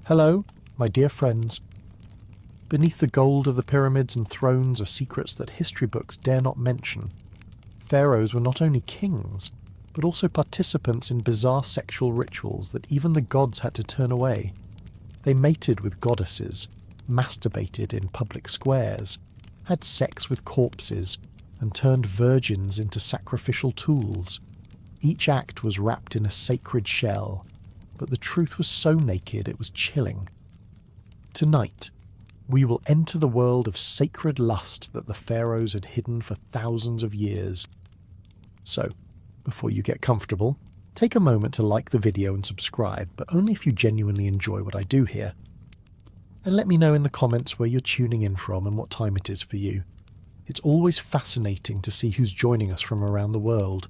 Hello, my dear friends. Beneath the gold of the pyramids and thrones are secrets that history books dare not mention. Pharaohs were not only kings, but also participants in bizarre sexual rituals that even the gods had to turn away. They mated with goddesses, masturbated in public squares, had sex with corpses, and turned virgins into sacrificial tools. Each act was wrapped in a sacred shell, but the truth was so naked it was chilling. Tonight, we will enter the world of sacred lust that the pharaohs had hidden for thousands of years. So, before you get comfortable, take a moment to like the video and subscribe, but only if you genuinely enjoy what I do here. And let me know in the comments where you're tuning in from and what time it is for you. It's always fascinating to see who's joining us from around the world.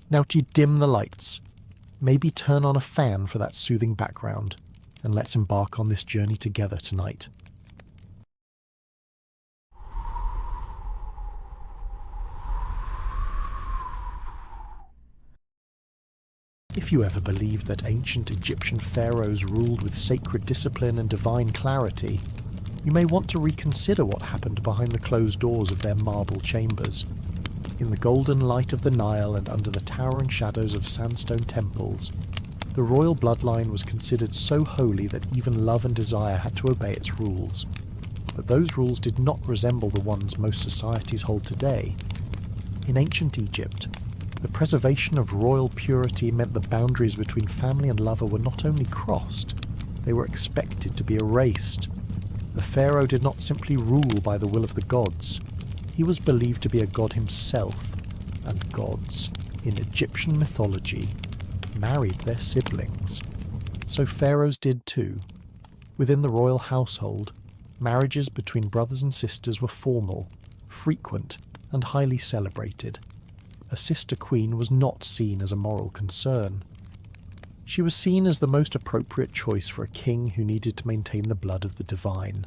Now to dim the lights, maybe turn on a fan for that soothing background, and let's embark on this journey together tonight. If you ever believed that ancient Egyptian pharaohs ruled with sacred discipline and divine clarity, you may want to reconsider what happened behind the closed doors of their marble chambers. In the golden light of the Nile and under the towering shadows of sandstone temples, the royal bloodline was considered so holy that even love and desire had to obey its rules. But those rules did not resemble the ones most societies hold today. In ancient Egypt, the preservation of royal purity meant the boundaries between family and lover were not only crossed, they were expected to be erased. The pharaoh did not simply rule by the will of the gods. He was believed to be a god himself, and gods, in Egyptian mythology, married their siblings. So pharaohs did too. Within the royal household, marriages between brothers and sisters were formal, frequent, and highly celebrated. A sister queen was not seen as a moral concern. She was seen as the most appropriate choice for a king who needed to maintain the blood of the divine.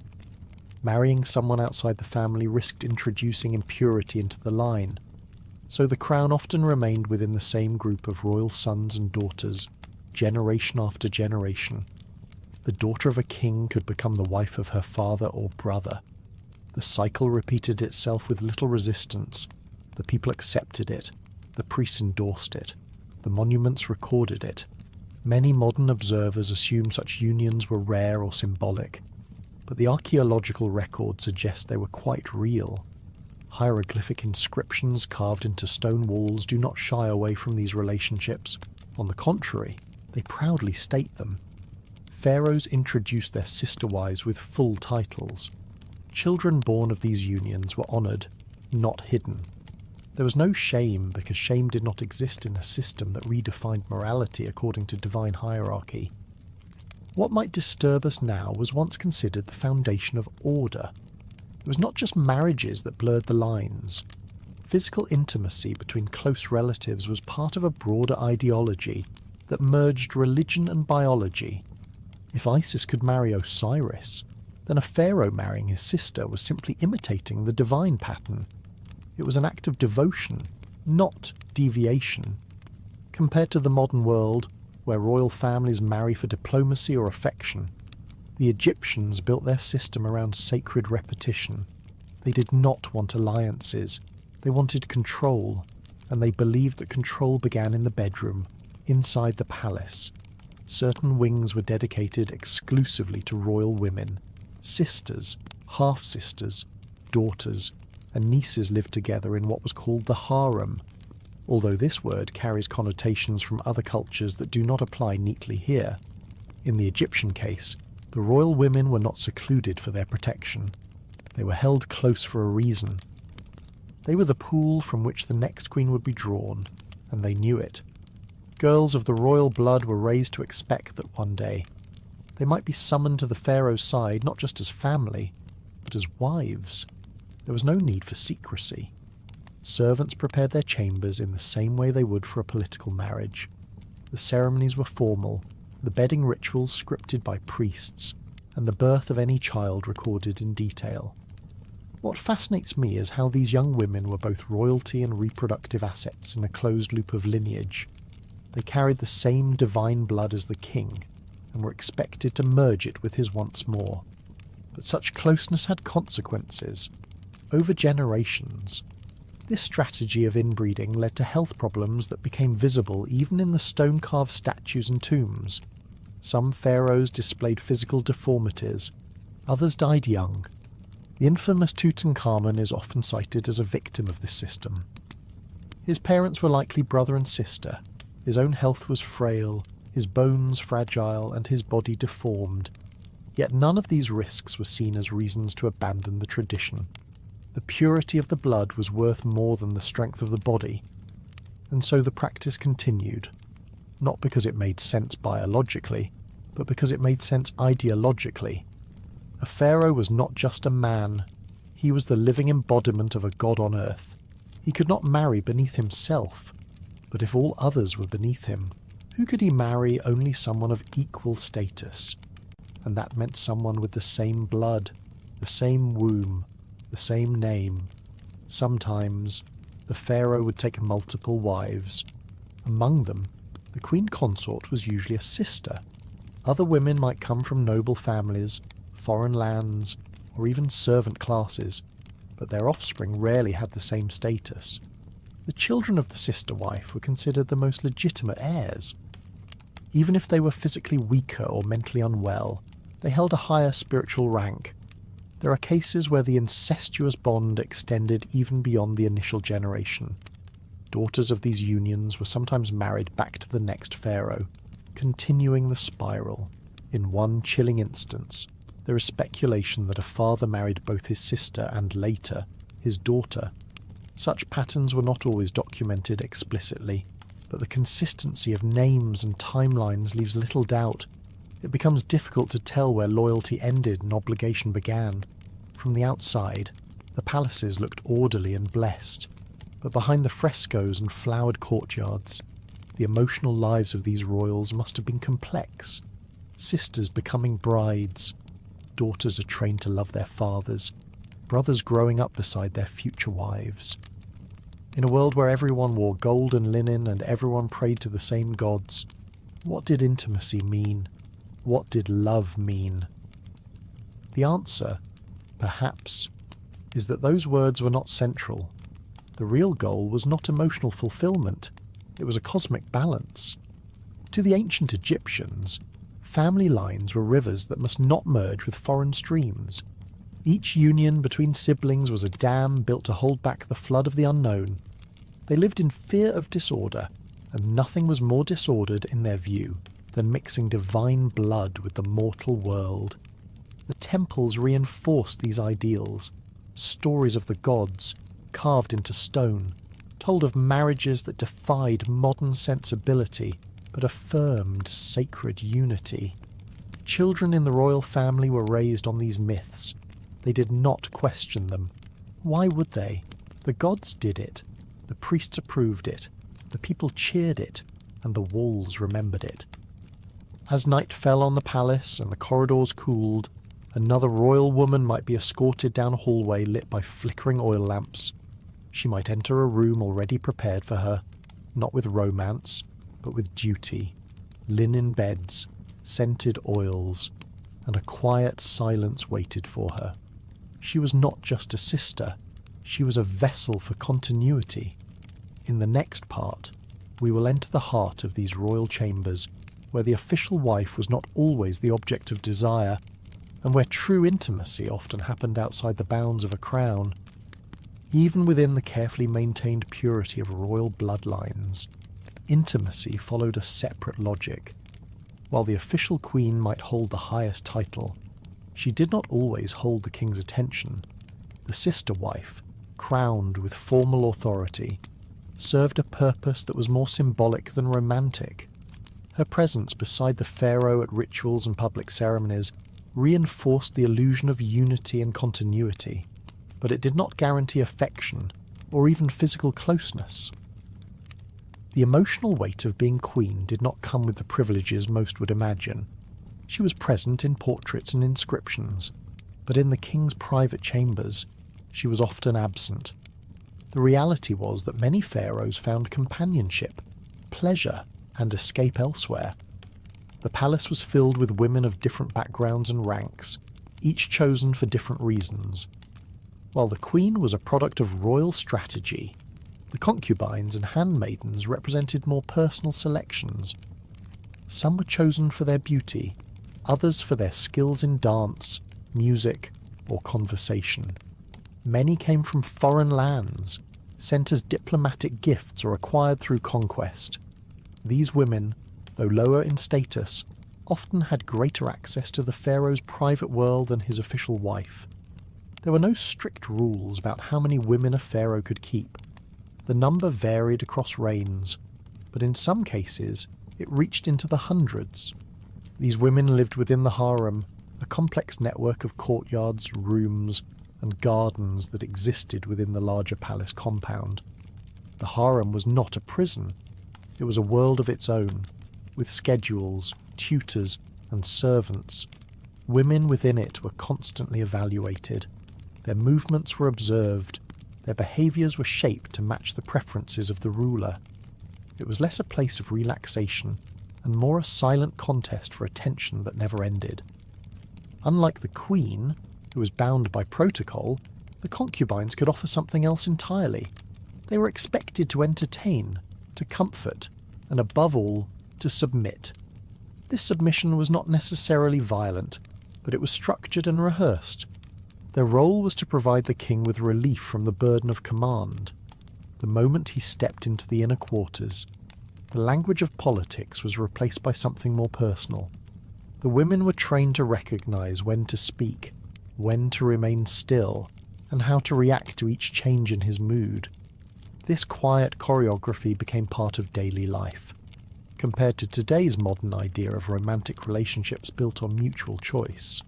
Marrying someone outside the family risked introducing impurity into the line, so the crown often remained within the same group of royal sons and daughters, generation after generation. The daughter of a king could become the wife of her father or brother. The cycle repeated itself with little resistance. The people accepted it, the priests endorsed it, the monuments recorded it. Many modern observers assume such unions were rare or symbolic, but the archaeological record suggests they were quite real. Hieroglyphic inscriptions carved into stone walls do not shy away from these relationships. On the contrary, they proudly state them. Pharaohs introduced their sister wives with full titles. Children born of these unions were honoured, not hidden. There was no shame because shame did not exist in a system that redefined morality according to divine hierarchy. What might disturb us now was once considered the foundation of order. It was not just marriages that blurred the lines. Physical intimacy between close relatives was part of a broader ideology that merged religion and biology. If Isis could marry Osiris, then a pharaoh marrying his sister was simply imitating the divine pattern. It was an act of devotion, not deviation. Compared to the modern world, where royal families marry for diplomacy or affection, the Egyptians built their system around sacred repetition. They did not want alliances. They wanted control, and they believed that control began in the bedroom, inside the palace. Certain wings were dedicated exclusively to royal women. Sisters, half-sisters, daughters, and nieces lived together in what was called the harem, although this word carries connotations from other cultures that do not apply neatly here. In the Egyptian case, the royal women were not secluded for their protection. They were held close for a reason. They were the pool from which the next queen would be drawn, and they knew it. Girls of the royal blood were raised to expect that one day they might be summoned to the pharaoh's side not just as family, but as wives. There was no need for secrecy. Servants prepared their chambers in the same way they would for a political marriage. The ceremonies were formal, the bedding rituals scripted by priests, and the birth of any child recorded in detail. What fascinates me is how these young women were both royalty and reproductive assets in a closed loop of lineage. They carried the same divine blood as the king, and were expected to merge it with his once more. But such closeness had consequences. Over generations, this strategy of inbreeding led to health problems that became visible even in the stone-carved statues and tombs. Some pharaohs displayed physical deformities, others died young. The infamous Tutankhamun is often cited as a victim of this system. His parents were likely brother and sister. His own health was frail, his bones fragile, and his body deformed. Yet none of these risks were seen as reasons to abandon the tradition. The purity of the blood was worth more than the strength of the body, and so the practice continued, not because it made sense biologically, but because it made sense ideologically. A pharaoh was not just a man, he was the living embodiment of a god on earth. He could not marry beneath himself, but if all others were beneath him, who could he marry? Only someone of equal status. And that meant someone with the same blood, the same womb, the same name. Sometimes, the pharaoh would take multiple wives. Among them, the queen consort was usually a sister. Other women might come from noble families, foreign lands, or even servant classes, but their offspring rarely had the same status. The children of the sister wife were considered the most legitimate heirs. Even if they were physically weaker or mentally unwell, they held a higher spiritual rank. There are cases where the incestuous bond extended even beyond the initial generation. Daughters of these unions were sometimes married back to the next pharaoh, continuing the spiral. In one chilling instance, there is speculation that a father married both his sister and, later, his daughter. Such patterns were not always documented explicitly, but the consistency of names and timelines leaves little doubt. It becomes difficult to tell where loyalty ended and obligation began. From the outside, the palaces looked orderly and blessed, but behind the frescoes and flowered courtyards, the emotional lives of these royals must have been complex. Sisters becoming brides, daughters are trained to love their fathers, brothers growing up beside their future wives. In a world where everyone wore gold and linen and everyone prayed to the same gods, what did intimacy mean? What did love mean? The answer, perhaps, is that those words were not central. The real goal was not emotional fulfillment, it was a cosmic balance. To the ancient Egyptians, family lines were rivers that must not merge with foreign streams. Each union between siblings was a dam built to hold back the flood of the unknown. They lived in fear of disorder, and nothing was more disordered in their view than mixing divine blood with the mortal world. The temples reinforced these ideals. Stories of the gods, carved into stone, told of marriages that defied modern sensibility but affirmed sacred unity. Children in the royal family were raised on these myths. They did not question them. Why would they? The gods did it. The priests approved it. The people cheered it, and the walls remembered it. As night fell on the palace and the corridors cooled, another royal woman might be escorted down a hallway lit by flickering oil lamps. She might enter a room already prepared for her, not with romance, but with duty, linen beds, scented oils, and a quiet silence waited for her. She was not just a sister, she was a vessel for continuity. In the next part, we will enter the heart of these royal chambers, where the official wife was not always the object of desire, and where true intimacy often happened outside the bounds of a crown. Even within the carefully maintained purity of royal bloodlines, intimacy followed a separate logic. While the official queen might hold the highest title, she did not always hold the king's attention. The sister wife, crowned with formal authority, served a purpose that was more symbolic than romantic. Her presence beside the pharaoh at rituals and public ceremonies reinforced the illusion of unity and continuity, but it did not guarantee affection or even physical closeness. The emotional weight of being queen did not come with the privileges most would imagine. She was present in portraits and inscriptions, but in the king's private chambers, she was often absent. The reality was that many pharaohs found companionship, pleasure, and escape elsewhere. The palace was filled with women of different backgrounds and ranks, each chosen for different reasons. While the queen was a product of royal strategy, the concubines and handmaidens represented more personal selections. Some were chosen for their beauty, others for their skills in dance, music, or conversation. Many came from foreign lands, sent as diplomatic gifts or acquired through conquest. These women, though lower in status, often had greater access to the pharaoh's private world than his official wife. There were no strict rules about how many women a pharaoh could keep. The number varied across reigns, but in some cases it reached into the hundreds. These women lived within the harem, a complex network of courtyards, rooms, and gardens that existed within the larger palace compound. The harem was not a prison. It was a world of its own, with schedules, tutors, and servants. Women within it were constantly evaluated. Their movements were observed. Their behaviours were shaped to match the preferences of the ruler. It was less a place of relaxation and more a silent contest for attention that never ended. Unlike the queen, who was bound by protocol, the concubines could offer something else entirely. They were expected to entertain, to comfort, and above all, to submit. This submission was not necessarily violent, but it was structured and rehearsed. Their role was to provide the king with relief from the burden of command. The moment he stepped into the inner quarters, the language of politics was replaced by something more personal. The women were trained to recognize when to speak, when to remain still, and how to react to each change in his mood. This quiet choreography became part of daily life. Compared to today's modern idea of romantic relationships built on mutual choice,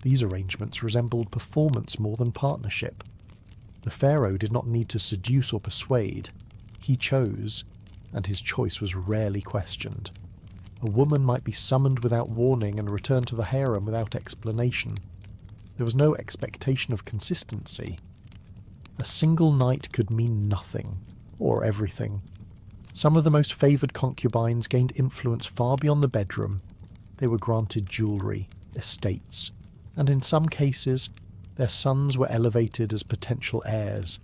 these arrangements resembled performance more than partnership. The pharaoh did not need to seduce or persuade. He chose, and his choice was rarely questioned. A woman might be summoned without warning and returned to the harem without explanation. There was no expectation of consistency. A single night could mean nothing, or everything. Some of the most favoured concubines gained influence far beyond the bedroom. They were granted jewellery, estates, and in some cases, their sons were elevated as potential heirs.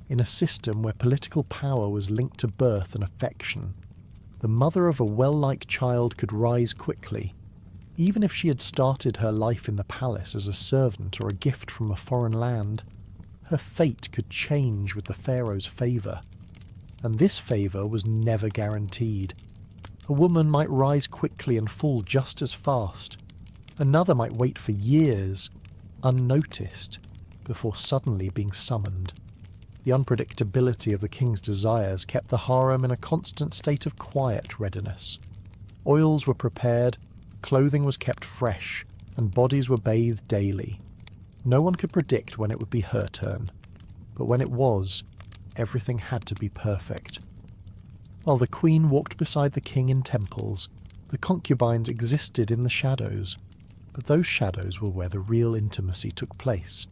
In a system where political power was linked to birth and affection, the mother of a well-liked child could rise quickly. Even if she had started her life in the palace as a servant or a gift from a foreign land, her fate could change with the pharaoh's favour. And this favour was never guaranteed. A woman might rise quickly and fall just as fast. Another might wait for years, unnoticed, before suddenly being summoned. The unpredictability of the king's desires kept the harem in a constant state of quiet readiness. Oils were prepared, clothing was kept fresh, and bodies were bathed daily. No one could predict when it would be her turn, but when it was, everything had to be perfect. While the queen walked beside the king in temples, the concubines existed in the shadows, but those shadows were where the real intimacy took place.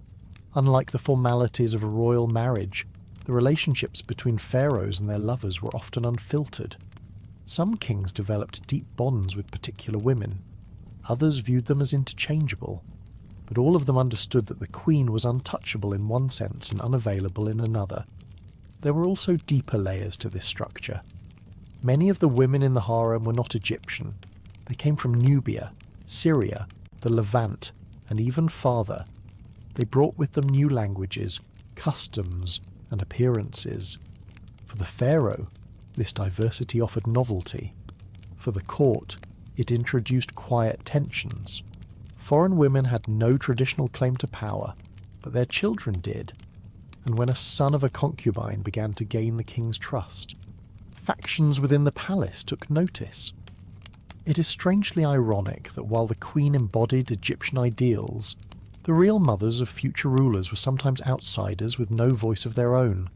Unlike the formalities of a royal marriage, the relationships between pharaohs and their lovers were often unfiltered. Some kings developed deep bonds with particular women. Others viewed them as interchangeable, but all of them understood that the queen was untouchable in one sense and unavailable in another. There were also deeper layers to this structure. Many of the women in the harem were not Egyptian. They came from Nubia, Syria, the Levant, and even farther. They brought with them new languages, customs, and appearances. For the pharaoh, this diversity offered novelty. For the court, it introduced quiet tensions. Foreign women had no traditional claim to power, but their children did. And when a son of a concubine began to gain the king's trust, factions within the palace took notice. It is strangely ironic that while the queen embodied Egyptian ideals, the real mothers of future rulers were sometimes outsiders with no voice of their own.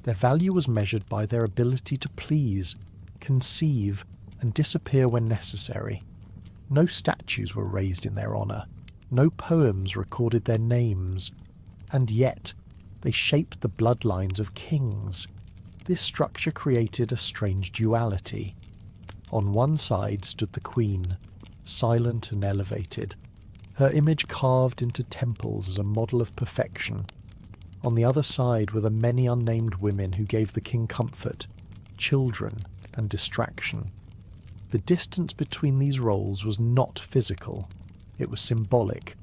Their value was measured by their ability to please, conceive, and disappear when necessary. No statues were raised in their honour, no poems recorded their names, and yet they shaped the bloodlines of kings. This structure created a strange duality. On one side stood the queen, silent and elevated, her image carved into temples as a model of perfection. On the other side were the many unnamed women who gave the king comfort, children, and distraction. The distance between these roles was not physical, it was symbolic.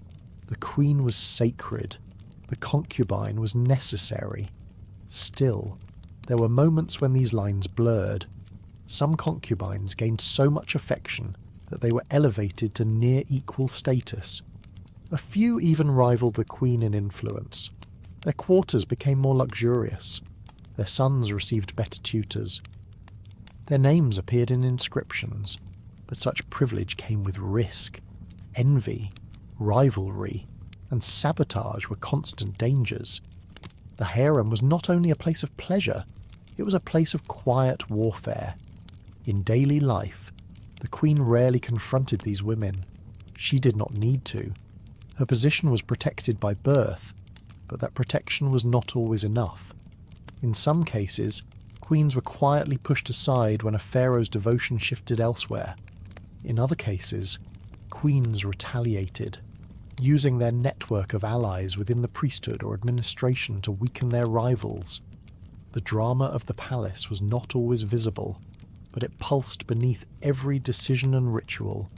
The queen was sacred, the concubine was necessary. Still, there were moments when these lines blurred. Some concubines gained so much affection that they were elevated to near equal status. A few even rivaled the queen in influence. Their quarters became more luxurious. Their sons received better tutors. Their names appeared in inscriptions, but such privilege came with risk. Envy, rivalry, and sabotage were constant dangers. The harem was not only a place of pleasure, it was a place of quiet warfare. In daily life, the queen rarely confronted these women. She did not need to. Her position was protected by birth, but that protection was not always enough. In some cases, queens were quietly pushed aside when a pharaoh's devotion shifted elsewhere. In other cases, queens retaliated, using their network of allies within the priesthood or administration to weaken their rivals. The drama of the palace was not always visible, but it pulsed beneath every decision and ritual.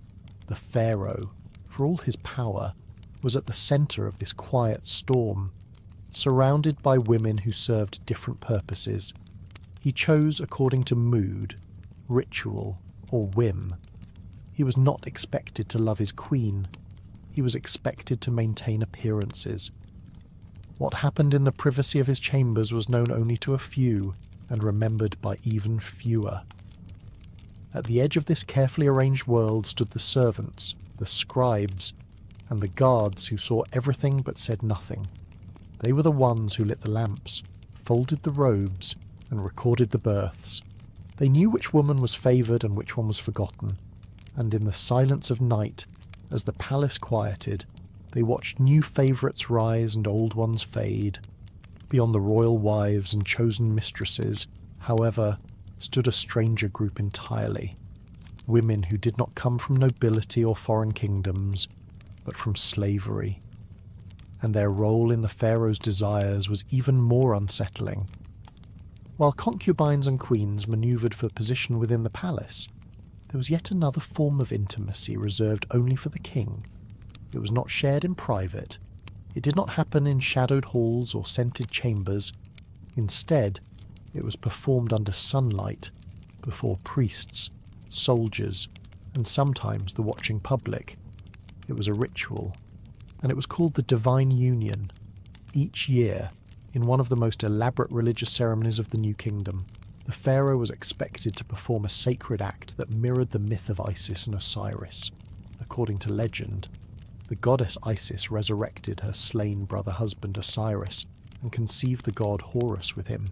The pharaoh, for all his power, was at the centre of this quiet storm, surrounded by women who served different purposes. He chose according to mood, ritual, or whim. He was not expected to love his queen. He was expected to maintain appearances. What happened in the privacy of his chambers was known only to a few, and remembered by even fewer. At the edge of this carefully arranged world stood the servants, the scribes, and the guards who saw everything but said nothing. They were the ones who lit the lamps, folded the robes, and recorded the births. They knew which woman was favoured and which one was forgotten, and in the silence of night, as the palace quieted, they watched new favourites rise and old ones fade. Beyond the royal wives and chosen mistresses, however, stood a stranger group entirely. Women who did not come from nobility or foreign kingdoms, but from slavery. And their role in the pharaoh's desires was even more unsettling. While concubines and queens manoeuvred for position within the palace, there was yet another form of intimacy reserved only for the king. It was not shared in private. It did not happen in shadowed halls or scented chambers. Instead, it was performed under sunlight, before priests, soldiers, and sometimes the watching public. It was a ritual, and it was called the Divine Union. Each year, in one of the most elaborate religious ceremonies of the New Kingdom, the pharaoh was expected to perform a sacred act that mirrored the myth of Isis and Osiris. According to legend, the goddess Isis resurrected her slain brother-husband Osiris and conceived the god Horus with him.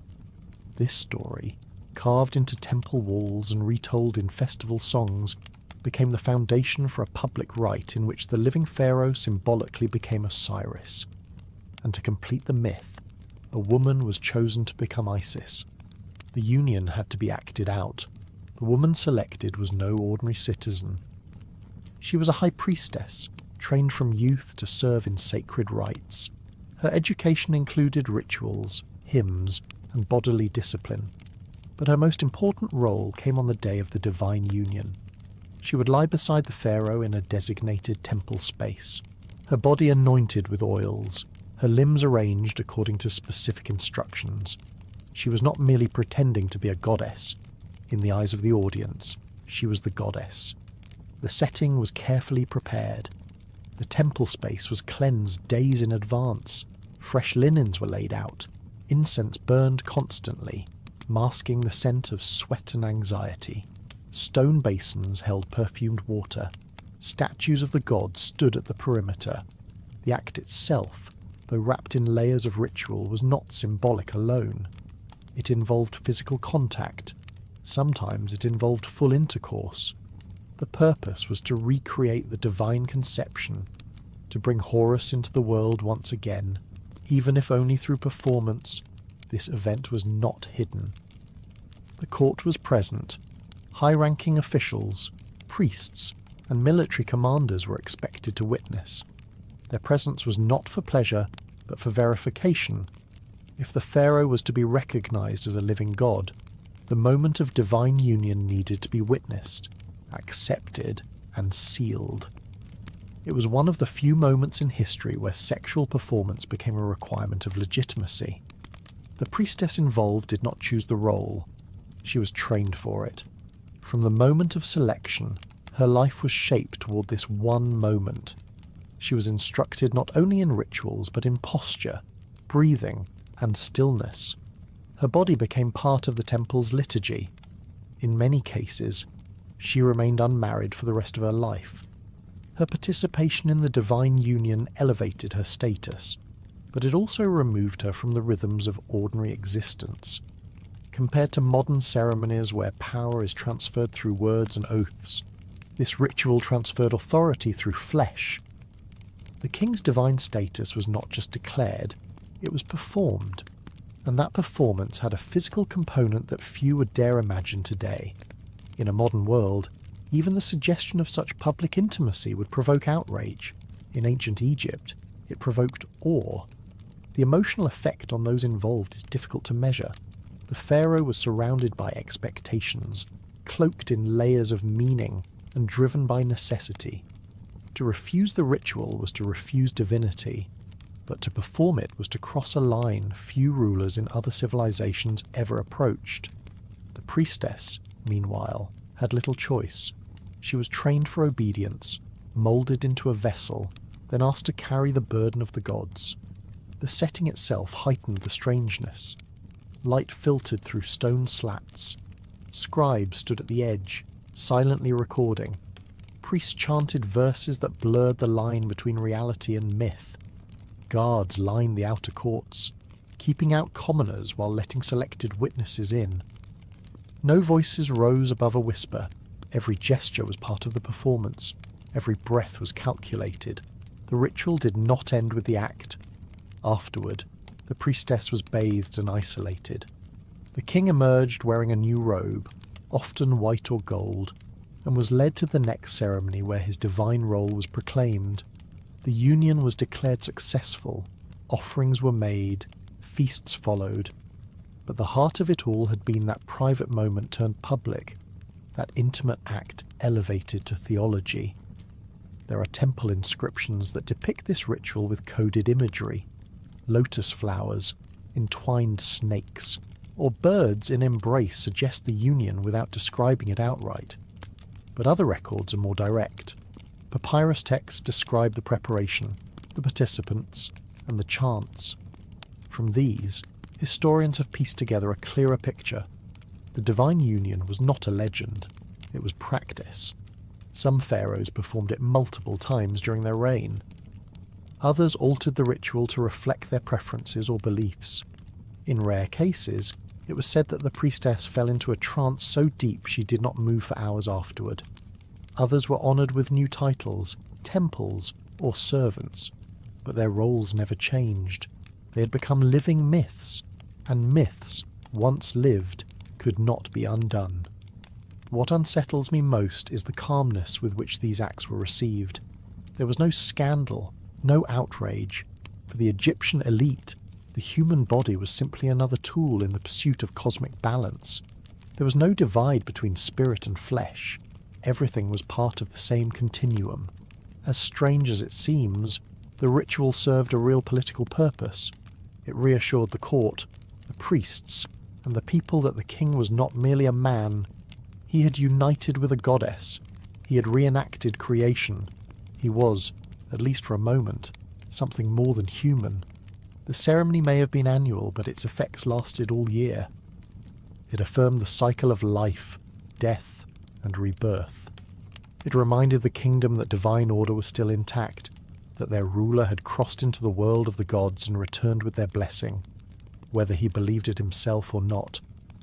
This story, carved into temple walls and retold in festival songs, became the foundation for a public rite in which the living pharaoh symbolically became Osiris. And to complete the myth, a woman was chosen to become Isis. The union had to be acted out. The woman selected was no ordinary citizen. She was a high priestess, trained from youth to serve in sacred rites. Her education included rituals, hymns, and bodily discipline. But her most important role came on the day of the divine union. She would lie beside the pharaoh in a designated temple space, her body anointed with oils, her limbs arranged according to specific instructions. She was not merely pretending to be a goddess. In the eyes of the audience, she was the goddess. The setting was carefully prepared. The temple space was cleansed days in advance. Fresh linens were laid out. Incense burned constantly, masking the scent of sweat and anxiety. Stone basins held perfumed water. Statues of the gods stood at the perimeter. The act itself, though wrapped in layers of ritual, was not symbolic alone. It involved physical contact. Sometimes it involved full intercourse. The purpose was to recreate the divine conception, to bring Horus into the world once again. Even if only through performance, this event was not hidden. The court was present, High-ranking officials, priests, and military commanders were expected to witness. Their presence was not for pleasure, but for verification. If the pharaoh was to be recognized as a living god, the moment of divine union needed to be witnessed, accepted, and sealed. It was one of the few moments in history where sexual performance became a requirement of legitimacy. The priestess involved did not choose the role. She was trained for it. From the moment of selection, her life was shaped toward this one moment. She was instructed not only in rituals but in posture, breathing, and stillness. Her body became part of the temple's liturgy. In many cases, she remained unmarried for the rest of her life. Her participation in the divine union elevated her status, but it also removed her from the rhythms of ordinary existence. Compared to modern ceremonies where power is transferred through words and oaths, this ritual transferred authority through flesh. The king's divine status was not just declared, it was performed, and that performance had a physical component that few would dare imagine today. In a modern world, even the suggestion of such public intimacy would provoke outrage. In ancient Egypt, it provoked awe. The emotional effect on those involved is difficult to measure. The pharaoh was surrounded by expectations, cloaked in layers of meaning, and driven by necessity. To refuse the ritual was to refuse divinity, but to perform it was to cross a line few rulers in other civilizations ever approached. The priestess, meanwhile, had little choice. She was trained for obedience, moulded into a vessel, then asked to carry the burden of the gods. The setting itself heightened the strangeness. Light filtered through stone slats. Scribes stood at the edge, silently recording. Priests chanted verses that blurred the line between reality and myth. Guards lined the outer courts, keeping out commoners while letting selected witnesses in. No voices rose above a whisper. Every gesture was part of the performance. Every breath was calculated. The ritual did not end with the act. Afterward, the priestess was bathed and isolated. The king emerged wearing a new robe, often white or gold, and was led to the next ceremony where his divine role was proclaimed. The union was declared successful, offerings were made, feasts followed, but the heart of it all had been that private moment turned public, that intimate act elevated to theology. There are temple inscriptions that depict this ritual with coded imagery, lotus flowers, entwined snakes, or birds in embrace suggest the union without describing it outright. But other records are more direct. Papyrus texts describe the preparation, the participants, and the chants. From these, historians have pieced together a clearer picture. The divine union was not a legend, it was practice. Some pharaohs performed it multiple times during their reign. Others altered the ritual to reflect their preferences or beliefs. In rare cases, it was said that the priestess fell into a trance so deep she did not move for hours afterward. Others were honoured with new titles, temples, or servants, but their roles never changed. They had become living myths, and myths, once lived, could not be undone. What unsettles me most is the calmness with which these acts were received. There was no scandal, no outrage. For the Egyptian elite, the human body was simply another tool in the pursuit of cosmic balance. There was no divide between spirit and flesh. Everything was part of the same continuum. As strange as it seems, the ritual served a real political purpose. It reassured the court, the priests, and the people that the king was not merely a man. He had united with a goddess. He had reenacted creation. He was, at least for a moment, something more than human. The ceremony may have been annual, but its effects lasted all year. It affirmed the cycle of life, death, and rebirth. It reminded the kingdom that divine order was still intact, that their ruler had crossed into the world of the gods and returned with their blessing. Whether he believed it himself or not,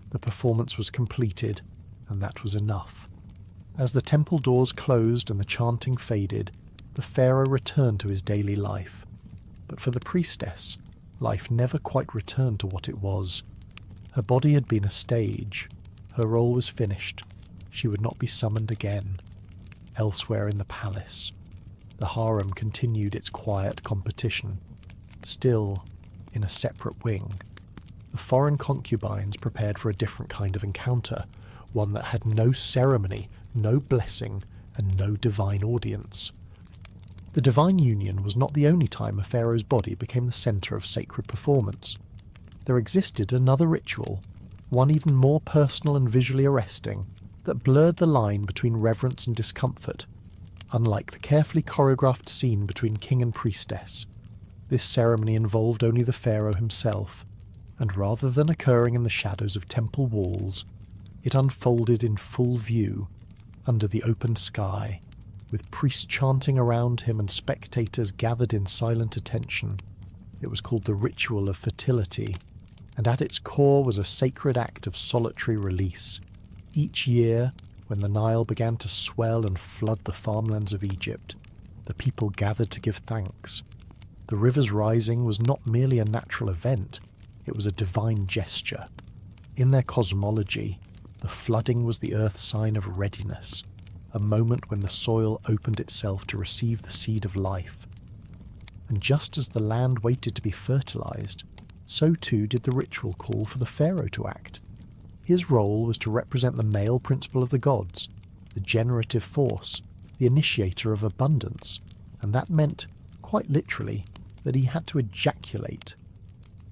the performance was completed, and that was enough. As the temple doors closed and the chanting faded, the pharaoh returned to his daily life. But for the priestess, life never quite returned to what it was. Her body had been a stage. Her role was finished. she would not be summoned again. Elsewhere in the palace, the harem continued its quiet competition. Still, in a separate wing, the foreign concubines prepared for a different kind of encounter, one that had no ceremony, no blessing, and no divine audience. The divine union was not the only time a pharaoh's body became the centre of sacred performance. There existed another ritual, one even more personal and visually arresting, that blurred the line between reverence and discomfort. Unlike the carefully choreographed scene between king and priestess, this ceremony involved only the pharaoh himself, and rather than occurring in the shadows of temple walls, it unfolded in full view, under the open sky, with priests chanting around him and spectators gathered in silent attention. It was called the ritual of fertility, and at its core was a sacred act of solitary release. Each year, when the Nile began to swell and flood the farmlands of Egypt, the people gathered to give thanks. The river's rising was not merely a natural event, it was a divine gesture. In their cosmology, the flooding was the earth's sign of readiness, a moment when the soil opened itself to receive the seed of life. And just as the land waited to be fertilized, so too did the ritual call for the pharaoh to act. His role was to represent the male principle of the gods, the generative force, the initiator of abundance, and that meant, quite literally, that he had to ejaculate.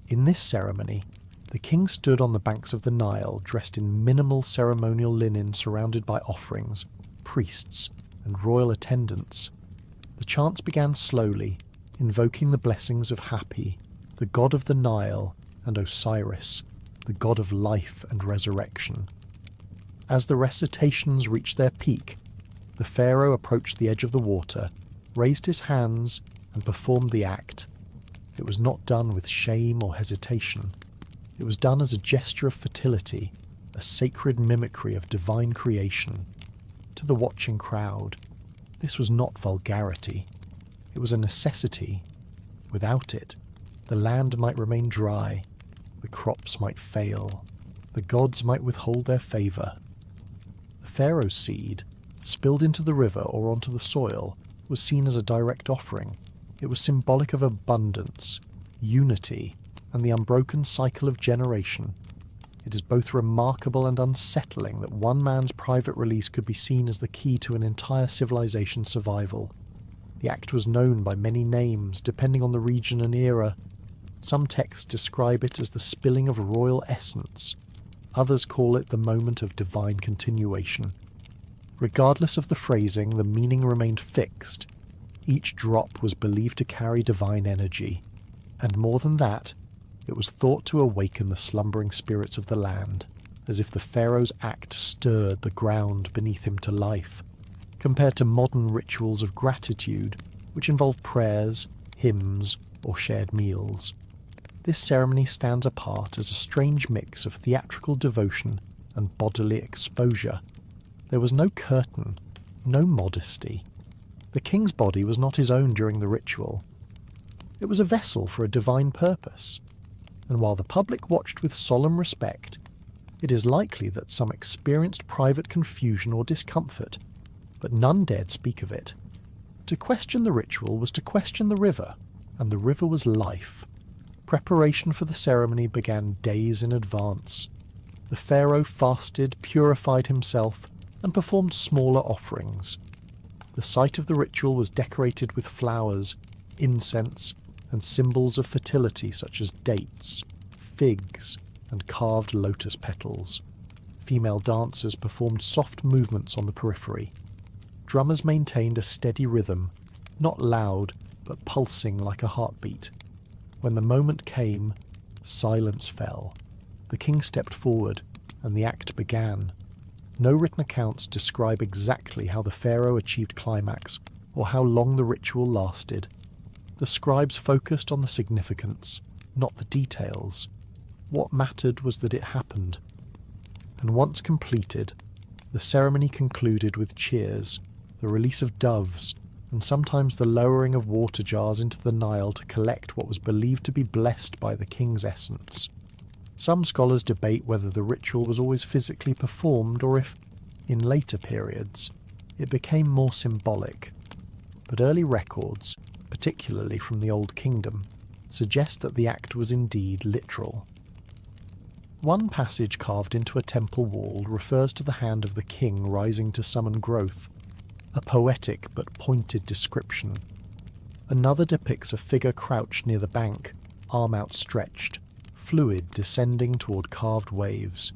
In this ceremony, the king stood on the banks of the Nile dressed in minimal ceremonial linen surrounded by offerings, priests, and royal attendants. The chants began slowly, invoking the blessings of Hapi, the god of the Nile, and Osiris, the god of life and resurrection. As the recitations reached their peak, the pharaoh approached the edge of the water, raised his hands, and performed the act. It was not done with shame or hesitation. It was done as a gesture of fertility, a sacred mimicry of divine creation. To the watching crowd, this was not vulgarity. It was a necessity. Without it, the land might remain dry, the crops might fail, the gods might withhold their favour. The pharaoh's seed, spilled into the river or onto the soil, was seen as a direct offering. It was symbolic of abundance, unity, and the unbroken cycle of generation. It is both remarkable and unsettling that one man's private release could be seen as the key to an entire civilization's survival. The act was known by many names, depending on the region and era. Some texts describe it as the spilling of royal essence. Others call it the moment of divine continuation. Regardless of the phrasing, the meaning remained fixed. Each drop was believed to carry divine energy, and more than that, it was thought to awaken the slumbering spirits of the land, as if the pharaoh's act stirred the ground beneath him to life, compared to modern rituals of gratitude, which involve prayers, hymns, or shared meals. This ceremony stands apart as a strange mix of theatrical devotion and bodily exposure. There was no curtain, no modesty. The king's body was not his own during the ritual. It was a vessel for a divine purpose, and while the public watched with solemn respect, it is likely that some experienced private confusion or discomfort, but none dared speak of it. To question the ritual was to question the river, and the river was life. Preparation for the ceremony began days in advance. The pharaoh fasted, purified himself, and performed smaller offerings. The site of the ritual was decorated with flowers, incense, and symbols of fertility such as dates, figs, and carved lotus petals. Female dancers performed soft movements on the periphery. Drummers maintained a steady rhythm, not loud, but pulsing like a heartbeat. When the moment came, silence fell. The king stepped forward, and the act began. No written accounts describe exactly how the pharaoh achieved climax, or how long the ritual lasted. The scribes focused on the significance, not the details. What mattered was that it happened. And once completed, the ceremony concluded with cheers, the release of doves, and sometimes the lowering of water jars into the Nile to collect what was believed to be blessed by the king's essence. Some scholars debate whether the ritual was always physically performed or if, In later periods, it became more symbolic, but early records, particularly from the Old Kingdom, suggest that the act was indeed literal. One passage carved into a temple wall refers to the hand of the king rising to summon growth, a poetic but pointed description. Another depicts a figure crouched near the bank, arm outstretched, fluid descending toward carved waves.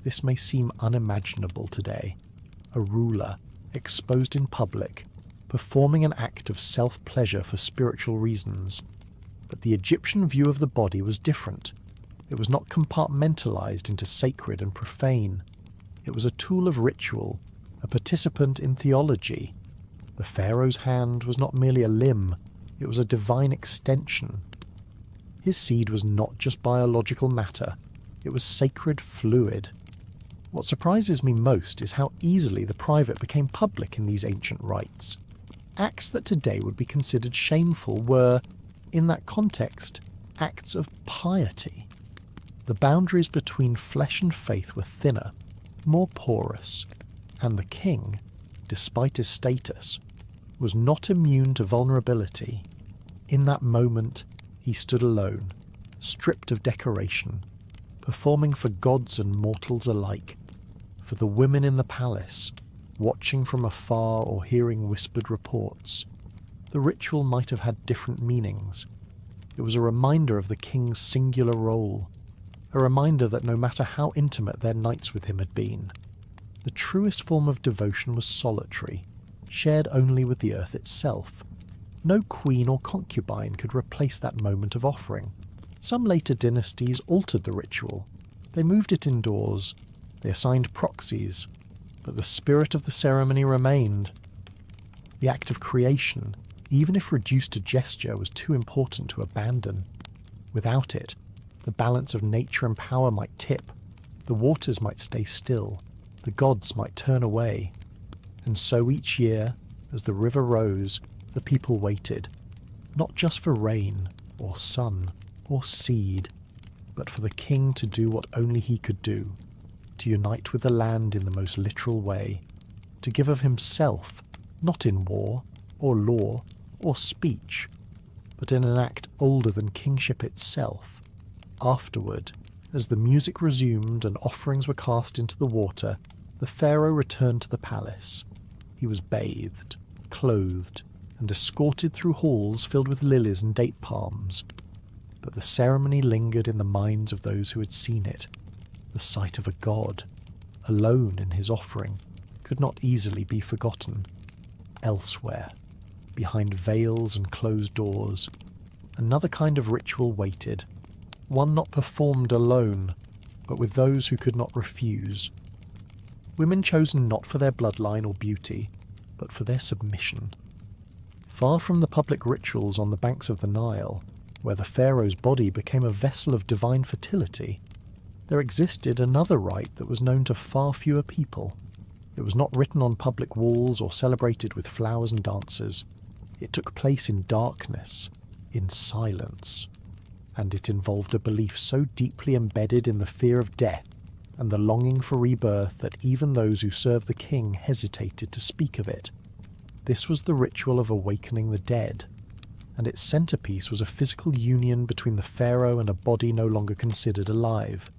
This may seem unimaginable today. A ruler, exposed in public, performing an act of self-pleasure for spiritual reasons. But the Egyptian view of the body was different. It was not compartmentalized into sacred and profane. It was a tool of ritual, a participant in theology. The pharaoh's hand was not merely a limb, it was a divine extension. His seed was not just biological matter, it was sacred fluid. What surprises me most is how easily the private became public in these ancient rites. Acts that today would be considered shameful were, in that context, acts of piety. The boundaries between flesh and faith were thinner, more porous, and the king, despite his status, was not immune to vulnerability. In that moment, he stood alone, stripped of decoration, performing for gods and mortals alike, for the women in the palace, watching from afar or hearing whispered reports. The ritual might have had different meanings. It was a reminder of the king's singular role, a reminder that no matter how intimate their nights with him had been, the truest form of devotion was solitary, shared only with the earth itself. No queen or concubine could replace that moment of offering. Some later dynasties altered the ritual. They moved it indoors, they assigned proxies, but the spirit of the ceremony remained. The act of creation, even if reduced to gesture, was too important to abandon. Without it, the balance of nature and power might tip, the waters might stay still, the gods might turn away. And so each year, as the river rose, the people waited, not just for rain, or sun, or seed, but for the king to do what only he could do, to unite with the land in the most literal way, to give of himself, not in war, or law, or speech, but in an act older than kingship itself. Afterward, as the music resumed and offerings were cast into the water, the pharaoh returned to the palace. He was bathed, clothed, and escorted through halls filled with lilies and date palms. But the ceremony lingered in the minds of those who had seen it. The sight of a god, alone in his offering, could not easily be forgotten. Elsewhere, behind veils and closed doors, another kind of ritual waited, one not performed alone, but with those who could not refuse. Women chosen not for their bloodline or beauty, but for their submission. Far from the public rituals on the banks of the Nile, where the pharaoh's body became a vessel of divine fertility, there existed another rite that was known to far fewer people. It was not written on public walls or celebrated with flowers and dances. It took place in darkness, in silence, and it involved a belief so deeply embedded in the fear of death and the longing for rebirth that even those who served the king hesitated to speak of it. This was the ritual of awakening the dead, and its centerpiece was a physical union between the pharaoh and a body no longer considered alive.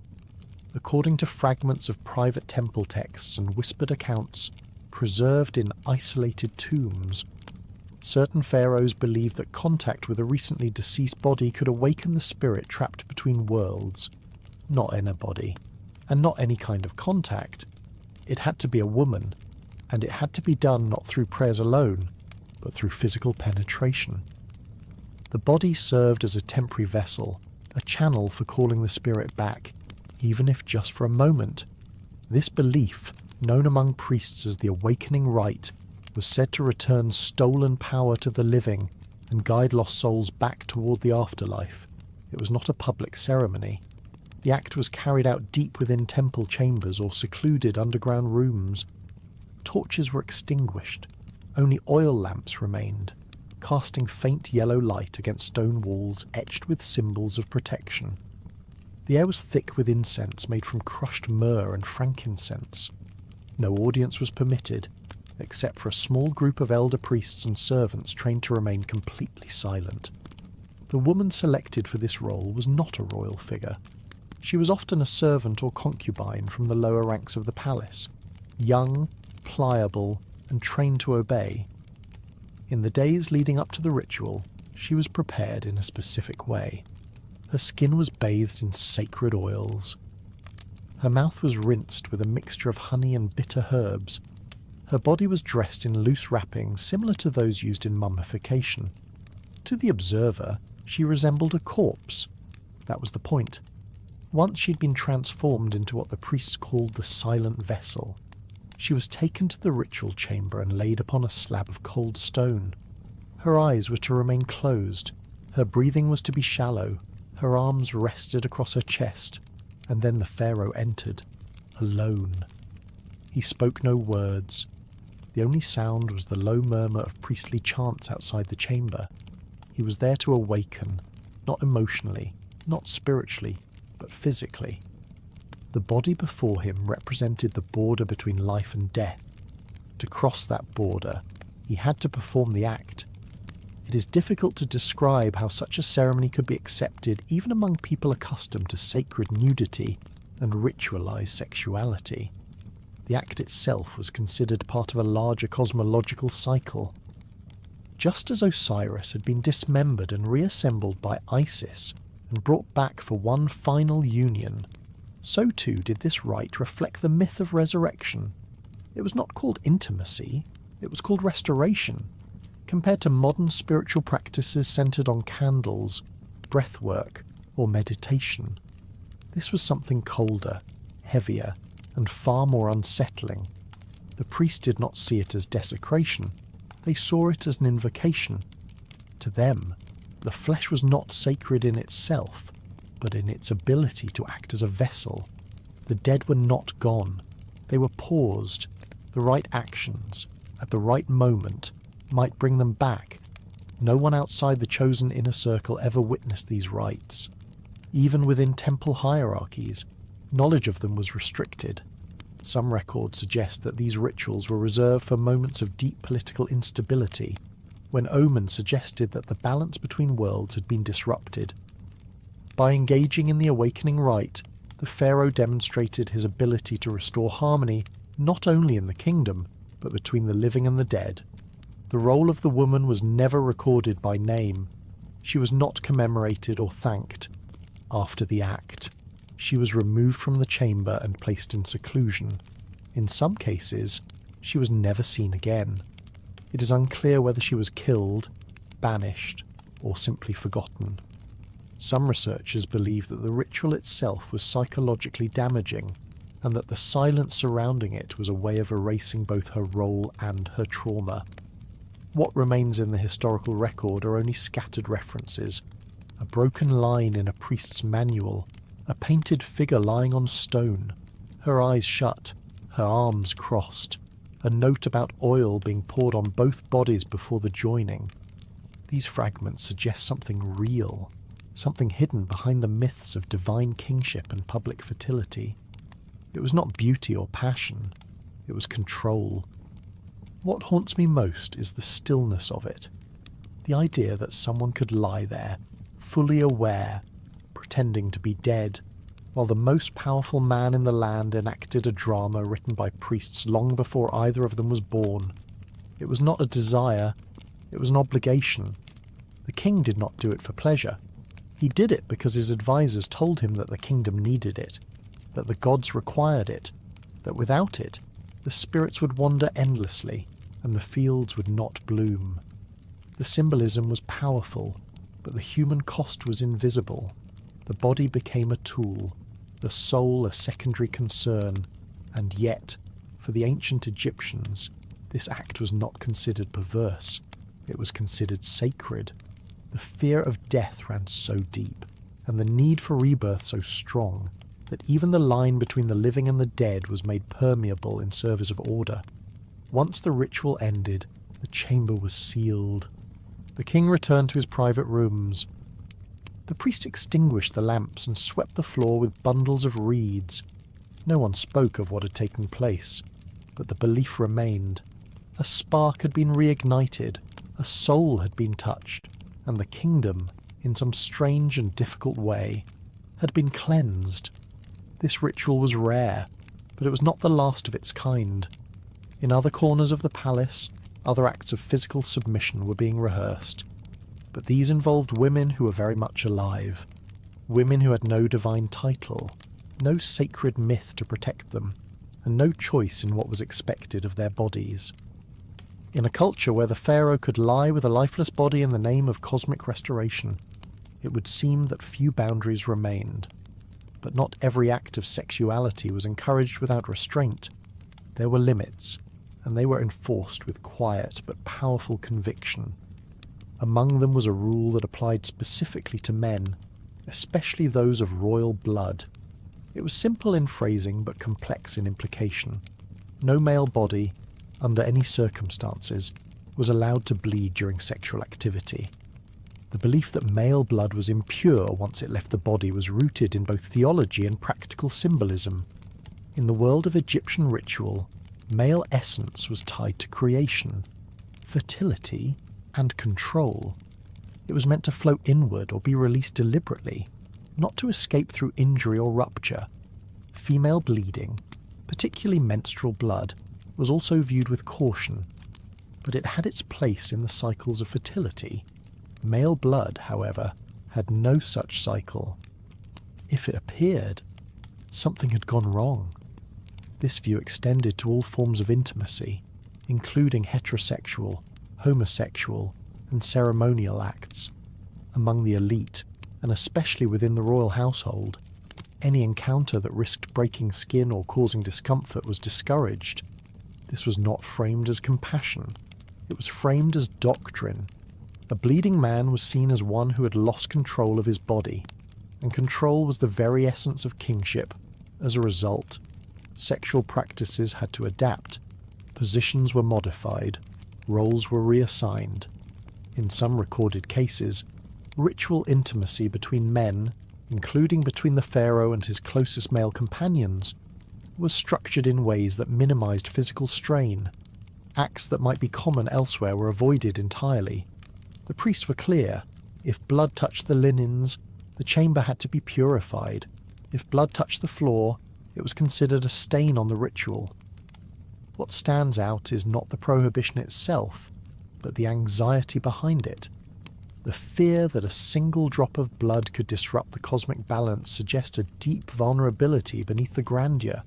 According to fragments of private temple texts and whispered accounts preserved in isolated tombs, certain pharaohs believed that contact with a recently deceased body could awaken the spirit trapped between worlds. Not in a body, and not any kind of contact. It had to be a woman, and it had to be done not through prayers alone, but through physical penetration. The body served as a temporary vessel, a channel for calling the spirit back, even if just for a moment. This belief, known among priests as the awakening rite, was said to return stolen power to the living and guide lost souls back toward the afterlife. It was not a public ceremony. The act was carried out deep within temple chambers or secluded underground rooms. Torches were extinguished. Only oil lamps remained, casting faint yellow light against stone walls etched with symbols of protection. The air was thick with incense made from crushed myrrh and frankincense. No audience was permitted, except for a small group of elder priests and servants trained to remain completely silent. The woman selected for this role was not a royal figure. She was often a servant or concubine from the lower ranks of the palace, young, pliable, and trained to obey. In the days leading up to the ritual, she was prepared in a specific way. Her skin was bathed in sacred oils. Her mouth was rinsed with a mixture of honey and bitter herbs. Her body was dressed in loose wrappings similar to those used in mummification. To the observer, she resembled a corpse. That was the point. Once she'd been transformed into what the priests called the silent vessel. She was taken to the ritual chamber and laid upon a slab of cold stone. Her eyes were to remain closed. Her breathing was to be shallow. Her arms rested across her chest. And then the Pharaoh entered, alone. He spoke no words. The only sound was the low murmur of priestly chants outside the chamber. He was there to awaken, not emotionally, not spiritually, but physically. The body before him represented the border between life and death. To cross that border, he had to perform the act. It is difficult to describe how such a ceremony could be accepted even among people accustomed to sacred nudity and ritualized sexuality. The act itself was considered part of a larger cosmological cycle. Just as Osiris had been dismembered and reassembled by Isis and brought back for one final union, so too did this rite reflect the myth of resurrection. It was not called intimacy, it was called restoration. Compared to modern spiritual practices centered on candles, breathwork, or meditation, this was something colder, heavier, and far more unsettling. The priests did not see it as desecration. They saw it as an invocation. To them, the flesh was not sacred in itself, but in its ability to act as a vessel. The dead were not gone. They were paused. The right actions, at the right moment, might bring them back. No one outside the chosen inner circle ever witnessed these rites. Even within temple hierarchies, knowledge of them was restricted. Some records suggest that these rituals were reserved for moments of deep political instability, when omens suggested that the balance between worlds had been disrupted. By engaging in the awakening rite, the pharaoh demonstrated his ability to restore harmony not only in the kingdom, but between the living and the dead. The role of the woman was never recorded by name. She was not commemorated or thanked. After the act, she was removed from the chamber and placed in seclusion. In some cases, she was never seen again. It is unclear whether she was killed, banished, or simply forgotten. Some researchers believe that the ritual itself was psychologically damaging, and that the silence surrounding it was a way of erasing both her role and her trauma. What remains in the historical record are only scattered references, a broken line in a priest's manual, a painted figure lying on stone, her eyes shut, her arms crossed, a note about oil being poured on both bodies before the joining. These fragments suggest something real, something hidden behind the myths of divine kingship and public fertility. It was not beauty or passion, it was control. What haunts me most is the stillness of it. The idea that someone could lie there, fully aware, pretending to be dead, while the most powerful man in the land enacted a drama written by priests long before either of them was born. It was not a desire, it was an obligation. The king did not do it for pleasure. He did it because his advisors told him that the kingdom needed it, that the gods required it, that without it, the spirits would wander endlessly, and the fields would not bloom. The symbolism was powerful, but the human cost was invisible. The body became a tool, the soul a secondary concern, and yet, for the ancient Egyptians, this act was not considered perverse. It was considered sacred. The fear of death ran so deep, and the need for rebirth so strong, that even the line between the living and the dead was made permeable in service of order. Once the ritual ended, the chamber was sealed. The king returned to his private rooms. The priest extinguished the lamps and swept the floor with bundles of reeds. No one spoke of what had taken place, but the belief remained. A spark had been reignited, a soul had been touched, and the kingdom, in some strange and difficult way, had been cleansed. This ritual was rare, but it was not the last of its kind. In other corners of the palace, other acts of physical submission were being rehearsed, but these involved women who were very much alive, women who had no divine title, no sacred myth to protect them, and no choice in what was expected of their bodies. In a culture where the pharaoh could lie with a lifeless body in the name of cosmic restoration, it would seem that few boundaries remained. But not every act of sexuality was encouraged without restraint. There were limits, and they were enforced with quiet but powerful conviction. Among them was a rule that applied specifically to men, especially those of royal blood. It was simple in phrasing but complex in implication. No male body, under any circumstances, was allowed to bleed during sexual activity. The belief that male blood was impure once it left the body was rooted in both theology and practical symbolism. In the world of Egyptian ritual, male essence was tied to creation, fertility, and control. It was meant to flow inward or be released deliberately, not to escape through injury or rupture. Female bleeding, particularly menstrual blood, was also viewed with caution, but it had its place in the cycles of fertility. Male blood, however, had no such cycle. If it appeared, something had gone wrong. This view extended to all forms of intimacy, including heterosexual, homosexual, and ceremonial acts. Among the elite, and especially within the royal household, any encounter that risked breaking skin or causing discomfort was discouraged. This was not framed as compassion. It was framed as doctrine. A bleeding man was seen as one who had lost control of his body, and control was the very essence of kingship. As a result, sexual practices had to adapt, positions were modified, roles were reassigned. In some recorded cases, ritual intimacy between men, including between the pharaoh and his closest male companions, was structured in ways that minimized physical strain. Acts that might be common elsewhere were avoided entirely. The priests were clear. If blood touched the linens, the chamber had to be purified. If blood touched the floor, it was considered a stain on the ritual. What stands out is not the prohibition itself, but the anxiety behind it. The fear that a single drop of blood could disrupt the cosmic balance suggests a deep vulnerability beneath the grandeur.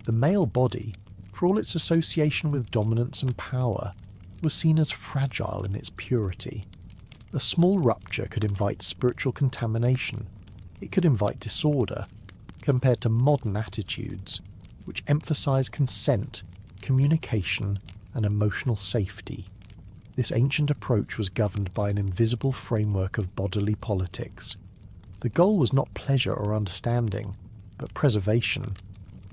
The male body, for all its association with dominance and power, was seen as fragile in its purity. A small rupture could invite spiritual contamination. It could invite disorder, compared to modern attitudes, which emphasize consent, communication, and emotional safety. This ancient approach was governed by an invisible framework of bodily politics. The goal was not pleasure or understanding, but preservation.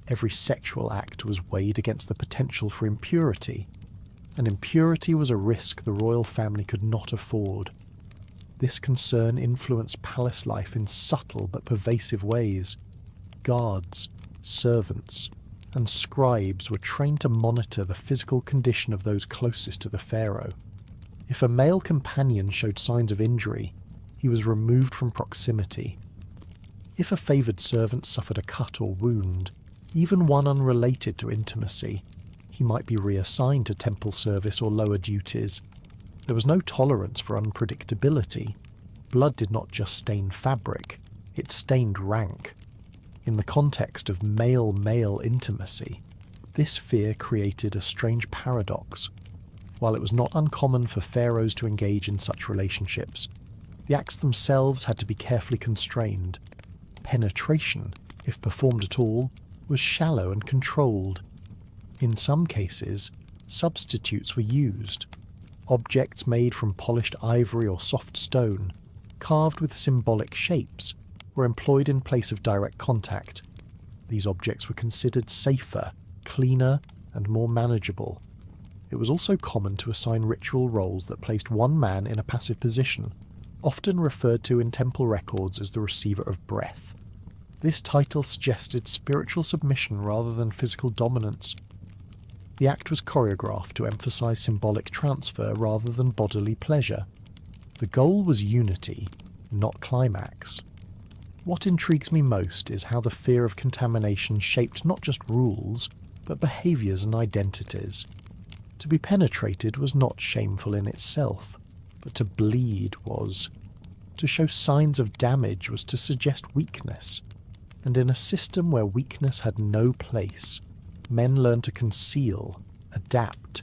Every sexual act was weighed against the potential for impurity, and impurity was a risk the royal family could not afford. This concern influenced palace life in subtle but pervasive ways. Guards, servants, and scribes were trained to monitor the physical condition of those closest to the pharaoh. If a male companion showed signs of injury, he was removed from proximity. If a favoured servant suffered a cut or wound, even one unrelated to intimacy, he might be reassigned to temple service or lower duties. There was no tolerance for unpredictability. Blood did not just stain fabric, it stained rank. In the context of male-male intimacy, this fear created a strange paradox. While it was not uncommon for pharaohs to engage in such relationships, the acts themselves had to be carefully constrained. Penetration, if performed at all, was shallow and controlled. In some cases, substitutes were used. Objects made from polished ivory or soft stone, carved with symbolic shapes, were employed in place of direct contact. These objects were considered safer, cleaner, and more manageable. It was also common to assign ritual roles that placed one man in a passive position, often referred to in temple records as the receiver of breath. This title suggested spiritual submission rather than physical dominance. The act was choreographed to emphasize symbolic transfer rather than bodily pleasure. The goal was unity, not climax. What intrigues me most is how the fear of contamination shaped not just rules, but behaviours and identities. To be penetrated was not shameful in itself, but to bleed was. To show signs of damage was to suggest weakness, and in a system where weakness had no place, men learned to conceal, adapt,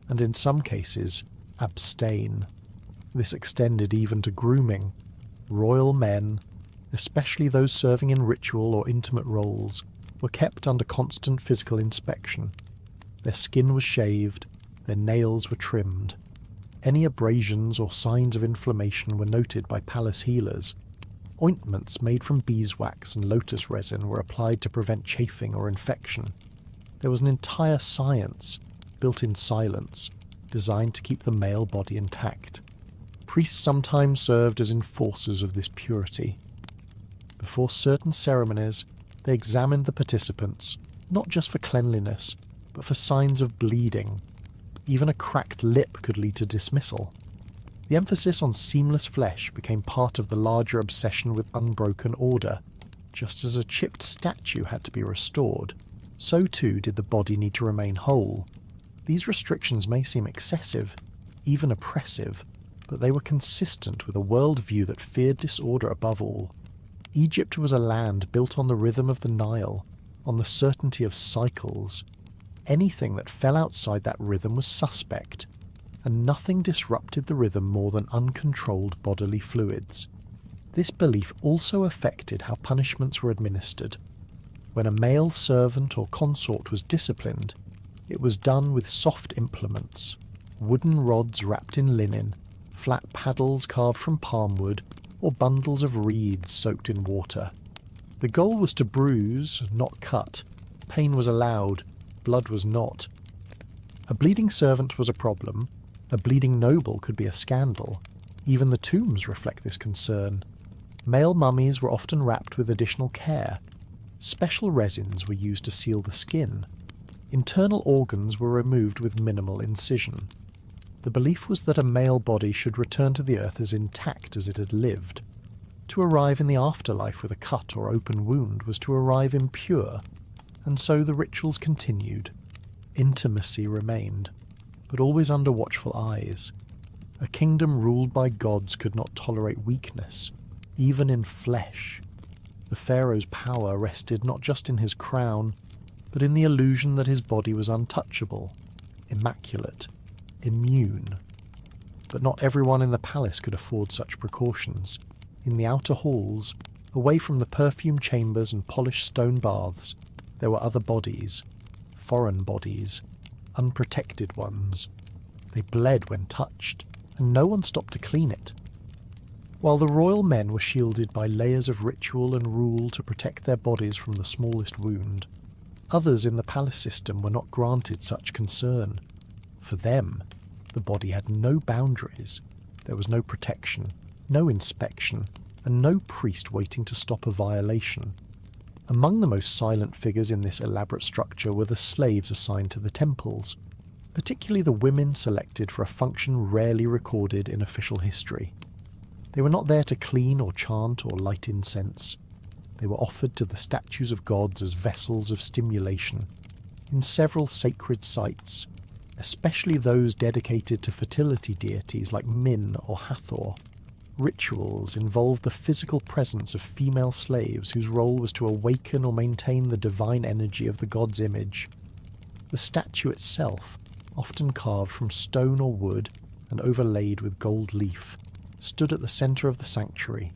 and in some cases, abstain. This extended even to grooming. Royal men, especially those serving in ritual or intimate roles, were kept under constant physical inspection. Their skin was shaved, their nails were trimmed. Any abrasions or signs of inflammation were noted by palace healers. Ointments made from beeswax and lotus resin were applied to prevent chafing or infection. There was an entire science, built in silence, designed to keep the male body intact. Priests sometimes served as enforcers of this purity. Before certain ceremonies, they examined the participants, not just for cleanliness, but for signs of bleeding. Even a cracked lip could lead to dismissal. The emphasis on seamless flesh became part of the larger obsession with unbroken order. Just as a chipped statue had to be restored, so too did the body need to remain whole. These restrictions may seem excessive, even oppressive, but they were consistent with a worldview that feared disorder above all. Egypt was a land built on the rhythm of the Nile, on the certainty of cycles. Anything that fell outside that rhythm was suspect, and nothing disrupted the rhythm more than uncontrolled bodily fluids. This belief also affected how punishments were administered. When a male servant or consort was disciplined, it was done with soft implements, wooden rods wrapped in linen, flat paddles carved from palm wood, or bundles of reeds soaked in water. The goal was to bruise, not cut. Pain was allowed, blood was not. A bleeding servant was a problem. A bleeding noble could be a scandal. Even the tombs reflect this concern. Male mummies were often wrapped with additional care. Special resins were used to seal the skin. Internal organs were removed with minimal incision. The belief was that a male body should return to the earth as intact as it had lived. To arrive in the afterlife with a cut or open wound was to arrive impure, and so the rituals continued. Intimacy remained, but always under watchful eyes. A kingdom ruled by gods could not tolerate weakness, even in flesh. The pharaoh's power rested not just in his crown, but in the illusion that his body was untouchable, immaculate, immune. But not everyone in the palace could afford such precautions. In the outer halls, away from the perfumed chambers and polished stone baths, there were other bodies, foreign bodies, unprotected ones. They bled when touched, and no one stopped to clean it. While the royal men were shielded by layers of ritual and rule to protect their bodies from the smallest wound, others in the palace system were not granted such concern. For them, the body had no boundaries. There was no protection, no inspection, and no priest waiting to stop a violation. Among the most silent figures in this elaborate structure were the slaves assigned to the temples, particularly the women selected for a function rarely recorded in official history. They were not there to clean or chant or light incense. They were offered to the statues of gods as vessels of stimulation in several sacred sites, especially those dedicated to fertility deities like Min or Hathor. Rituals involved the physical presence of female slaves whose role was to awaken or maintain the divine energy of the god's image. The statue itself, often carved from stone or wood and overlaid with gold leaf, stood at the centre of the sanctuary.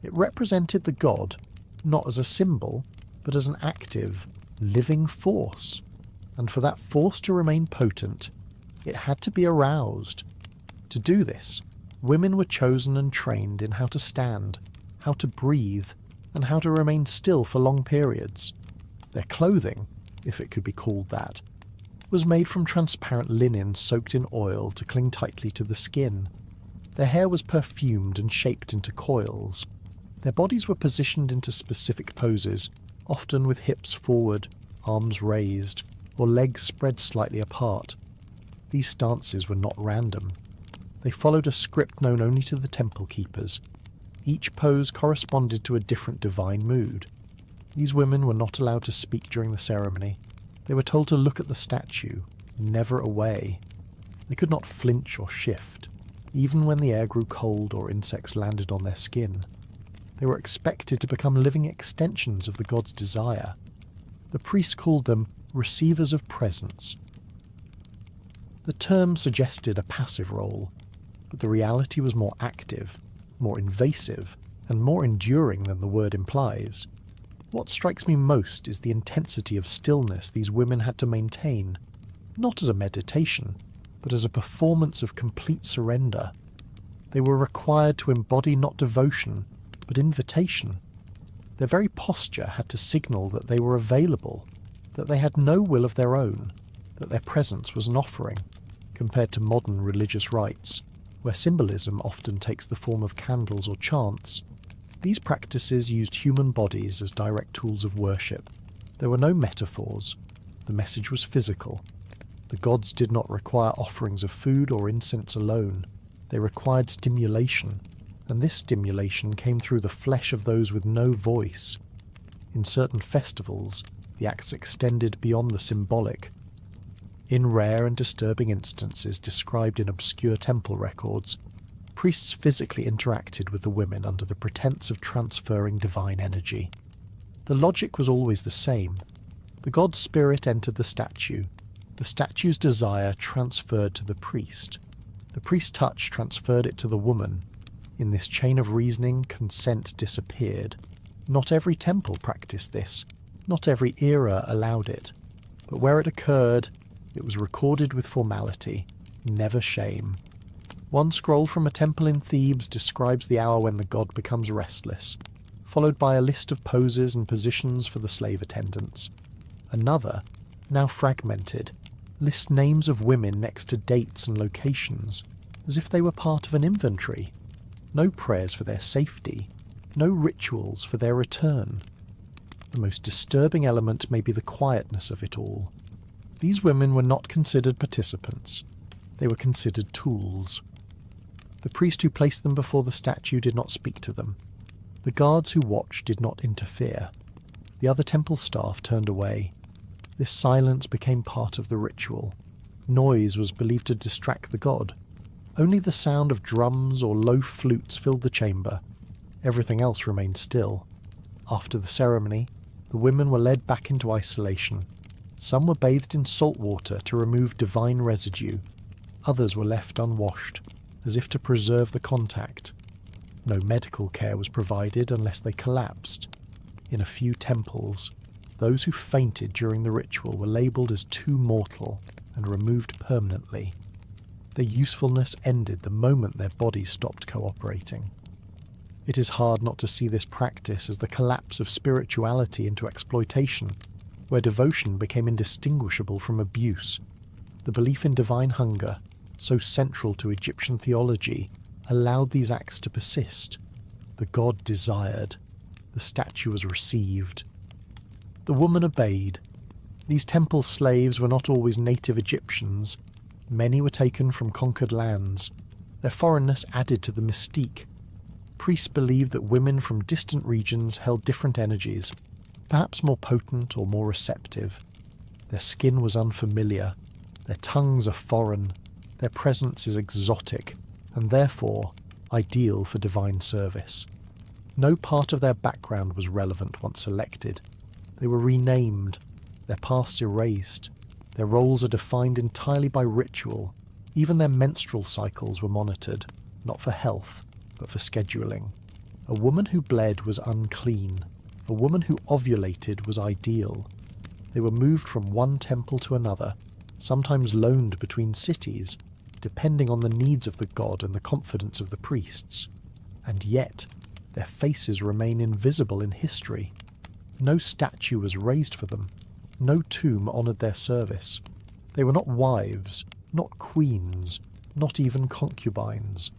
It represented the god, not as a symbol, but as an active, living force. And for that force to remain potent, it had to be aroused. To do this, women were chosen and trained in how to stand, how to breathe, and how to remain still for long periods. Their clothing, if it could be called that, was made from transparent linen soaked in oil to cling tightly to the skin. Their hair was perfumed and shaped into coils. Their bodies were positioned into specific poses, often with hips forward, arms raised. or legs spread slightly apart. These stances were not random. They followed a script known only to the temple keepers. Each pose corresponded to a different divine mood. These women were not allowed to speak during the ceremony. They were told to look at the statue, never away. They could not flinch or shift, even when the air grew cold or insects landed on their skin. They were expected to become living extensions of the god's desire. The priest called them receivers of presence. The term suggested a passive role, but the reality was more active, more invasive, and more enduring than the word implies. What strikes me most is the intensity of stillness these women had to maintain, not as a meditation, but as a performance of complete surrender. They were required to embody not devotion, but invitation. Their very posture had to signal that they were available, that they had no will of their own, that their presence was an offering, compared to modern religious rites, where symbolism often takes the form of candles or chants. These practices used human bodies as direct tools of worship. There were no metaphors. The message was physical. The gods did not require offerings of food or incense alone. They required stimulation, and this stimulation came through the flesh of those with no voice. In certain festivals, the acts extended beyond the symbolic. In rare and disturbing instances described in obscure temple records, priests physically interacted with the women under the pretense of transferring divine energy. The logic was always the same. The god's spirit entered the statue. The statue's desire transferred to the priest. The priest's touch transferred it to the woman. In this chain of reasoning, consent disappeared. Not every temple practiced this. Not every era allowed it. But where it occurred, it was recorded with formality, never shame. One scroll from a temple in Thebes describes the hour when the god becomes restless, followed by a list of poses and positions for the slave attendants. Another, now fragmented, lists names of women next to dates and locations, as if they were part of an inventory. No prayers for their safety, no rituals for their return. The most disturbing element may be the quietness of it all. These women were not considered participants. They were considered tools. The priest who placed them before the statue did not speak to them. The guards who watched did not interfere. The other temple staff turned away. This silence became part of the ritual. Noise was believed to distract the god. Only the sound of drums or low flutes filled the chamber. Everything else remained still. After the ceremony, the women were led back into isolation. Some were bathed in salt water to remove divine residue. Others were left unwashed, as if to preserve the contact. No medical care was provided unless they collapsed. In a few temples, those who fainted during the ritual were labelled as too mortal and removed permanently. Their usefulness ended the moment their bodies stopped cooperating. It is hard not to see this practice as the collapse of spirituality into exploitation, where devotion became indistinguishable from abuse. The belief in divine hunger, so central to Egyptian theology, allowed these acts to persist. The god desired. The statue was received. The woman obeyed. These temple slaves were not always native Egyptians. Many were taken from conquered lands. Their foreignness added to the mystique. Priests believed that women from distant regions held different energies, perhaps more potent or more receptive. Their skin was unfamiliar. Their tongues are foreign. Their presence is exotic, and therefore ideal for divine service. No part of their background was relevant once selected. They were renamed, their pasts erased. Their roles are defined entirely by ritual. Even their menstrual cycles were monitored, not for health, but for scheduling. A woman who bled was unclean. A woman who ovulated was ideal. They were moved from one temple to another, sometimes loaned between cities, depending on the needs of the god and the confidence of the priests. And yet, their faces remain invisible in history. No statue was raised for them. No tomb honoured their service. They were not wives, not queens, not even concubines.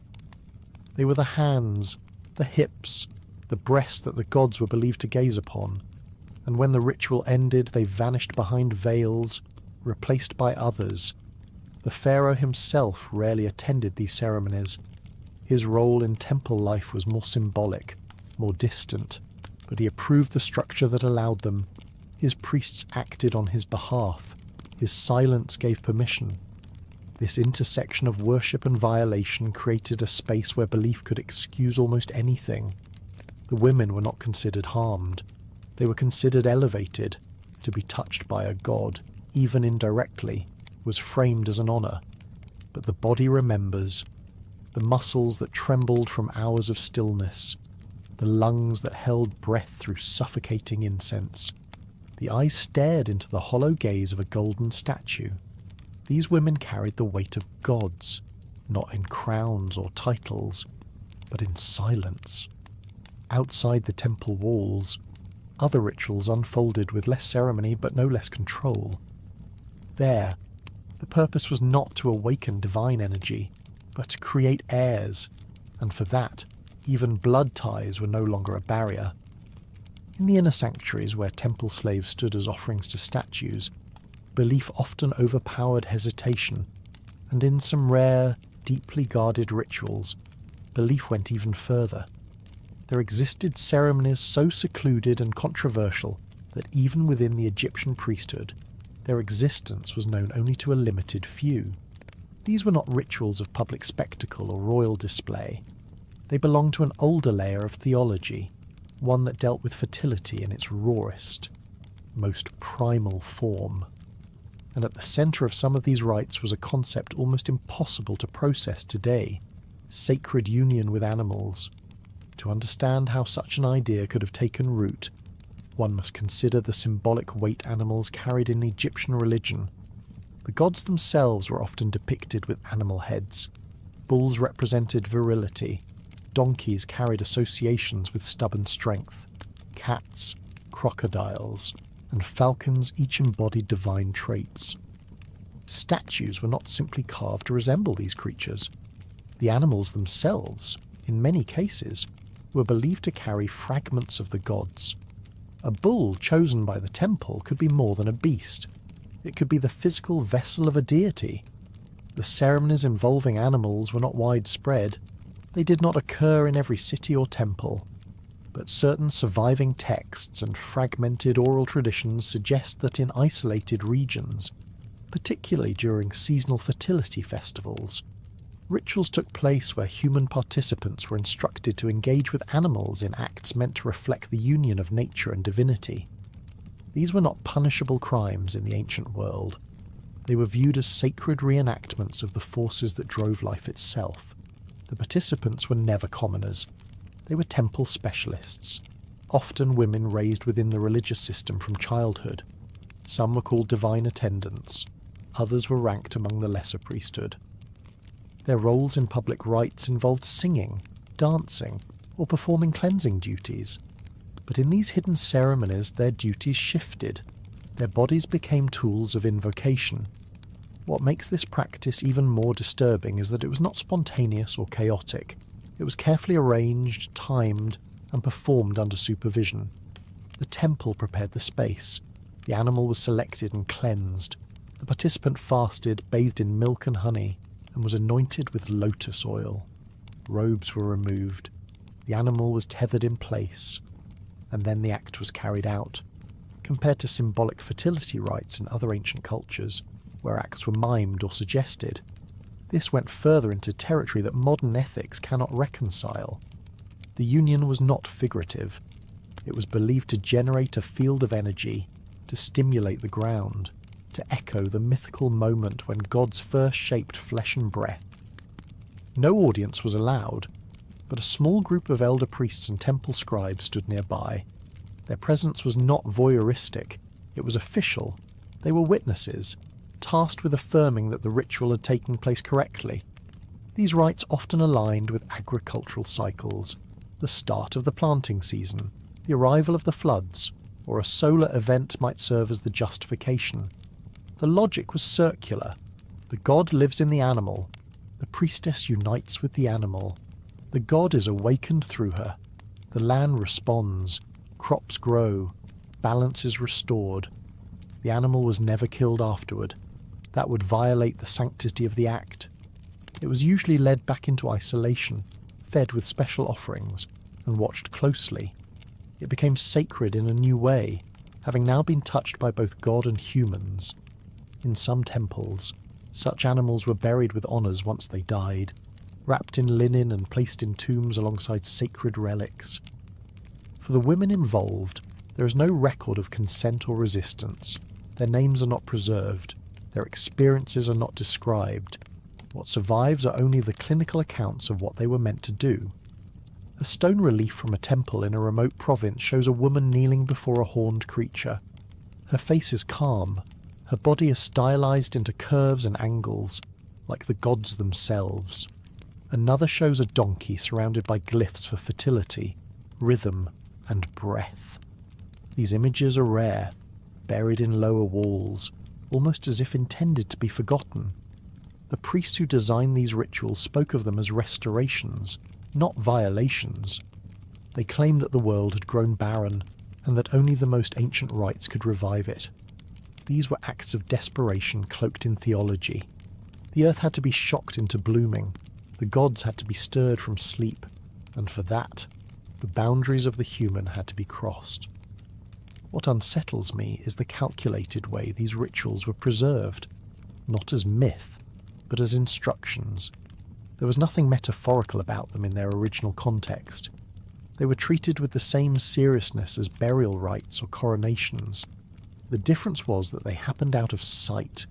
They were the hands, the hips, the breasts that the gods were believed to gaze upon, and when the ritual ended they vanished behind veils, replaced by others. The pharaoh himself rarely attended these ceremonies. His role in temple life was more symbolic, more distant, but he approved the structure that allowed them. His priests acted on his behalf. His silence gave permission. This intersection of worship and violation created a space where belief could excuse almost anything. The women were not considered harmed. They were considered elevated. To be touched by a god, even indirectly, was framed as an honor. But the body remembers. The muscles that trembled from hours of stillness. The lungs that held breath through suffocating incense. The eyes stared into the hollow gaze of a golden statue. These women carried the weight of gods, not in crowns or titles, but in silence. Outside the temple walls, other rituals unfolded with less ceremony but no less control. There, the purpose was not to awaken divine energy, but to create heirs, and for that, even blood ties were no longer a barrier. In the inner sanctuaries where temple slaves stood as offerings to statues, belief often overpowered hesitation, and in some rare, deeply guarded rituals, belief went even further. There existed ceremonies so secluded and controversial that even within the Egyptian priesthood, their existence was known only to a limited few. These were not rituals of public spectacle or royal display. They belonged to an older layer of theology, one that dealt with fertility in its rawest, most primal form. And at the centre of some of these rites was a concept almost impossible to process today: sacred union with animals. To understand how such an idea could have taken root, one must consider the symbolic weight animals carried in Egyptian religion. The gods themselves were often depicted with animal heads. Bulls represented virility. Donkeys carried associations with stubborn strength. Cats, crocodiles, and falcons each embodied divine traits. Statues were not simply carved to resemble these creatures. The animals themselves, in many cases, were believed to carry fragments of the gods. A bull chosen by the temple could be more than a beast. It could be the physical vessel of a deity. The ceremonies involving animals were not widespread. They did not occur in every city or temple, but certain surviving texts and fragmented oral traditions suggest that in isolated regions, particularly during seasonal fertility festivals, rituals took place where human participants were instructed to engage with animals in acts meant to reflect the union of nature and divinity. These were not punishable crimes in the ancient world. They were viewed as sacred reenactments of the forces that drove life itself. The participants were never commoners. They were temple specialists, often women raised within the religious system from childhood. Some were called divine attendants. Others were ranked among the lesser priesthood. Their roles in public rites involved singing, dancing, or performing cleansing duties. But in these hidden ceremonies, their duties shifted. Their bodies became tools of invocation. What makes this practice even more disturbing is that it was not spontaneous or chaotic. It was carefully arranged, timed, and performed under supervision. The temple prepared the space. The animal was selected and cleansed. The participant fasted, bathed in milk and honey, and was anointed with lotus oil. Robes were removed. The animal was tethered in place. And then the act was carried out. Compared to symbolic fertility rites in other ancient cultures, where acts were mimed or suggested, this went further into territory that modern ethics cannot reconcile. The union was not figurative. It was believed to generate a field of energy, to stimulate the ground, to echo the mythical moment when gods first shaped flesh and breath. No audience was allowed, but a small group of elder priests and temple scribes stood nearby. Their presence was not voyeuristic, it was official. They were witnesses, tasked with affirming that the ritual had taken place correctly. These rites often aligned with agricultural cycles, the start of the planting season, the arrival of the floods, or a solar event might serve as the justification. The logic was circular. The god lives in the animal. The priestess unites with the animal. The god is awakened through her. The land responds. Crops grow. Balance is restored. The animal was never killed afterward. That would violate the sanctity of the act. It was usually led back into isolation, fed with special offerings, and watched closely. It became sacred in a new way, having now been touched by both God and humans. In some temples, such animals were buried with honours once they died, wrapped in linen and placed in tombs alongside sacred relics. For the women involved, there is no record of consent or resistance. Their names are not preserved. Their experiences are not described. What survives are only the clinical accounts of what they were meant to do. A stone relief from a temple in a remote province shows a woman kneeling before a horned creature. Her face is calm. Her body is stylized into curves and angles, like the gods themselves. Another shows a donkey surrounded by glyphs for fertility, rhythm, and breath. These images are rare, buried in lower walls, almost as if intended to be forgotten. The priests who designed these rituals spoke of them as restorations, not violations. They claimed that the world had grown barren, and that only the most ancient rites could revive it. These were acts of desperation cloaked in theology. The earth had to be shocked into blooming, the gods had to be stirred from sleep, and for that, the boundaries of the human had to be crossed. What unsettles me is the calculated way these rituals were preserved, not as myth, but as instructions. There was nothing metaphorical about them in their original context. They were treated with the same seriousness as burial rites or coronations. The difference was that they happened out of sight,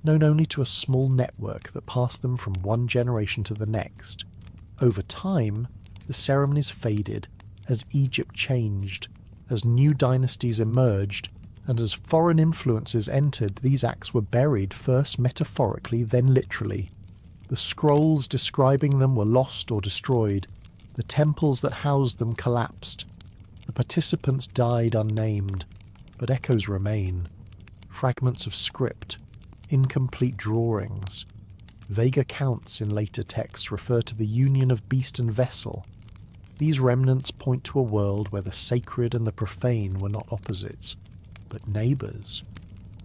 known only to a small network that passed them from one generation to the next. Over time, the ceremonies faded as Egypt changed, as new dynasties emerged, and as foreign influences entered. These acts were buried, first metaphorically, then literally. The scrolls describing them were lost or destroyed. The temples that housed them collapsed. The participants died unnamed, but echoes remain. Fragments of script, incomplete drawings. Vague accounts in later texts refer to the union of beast and vessel. These remnants point to a world where the sacred and the profane were not opposites, but neighbours,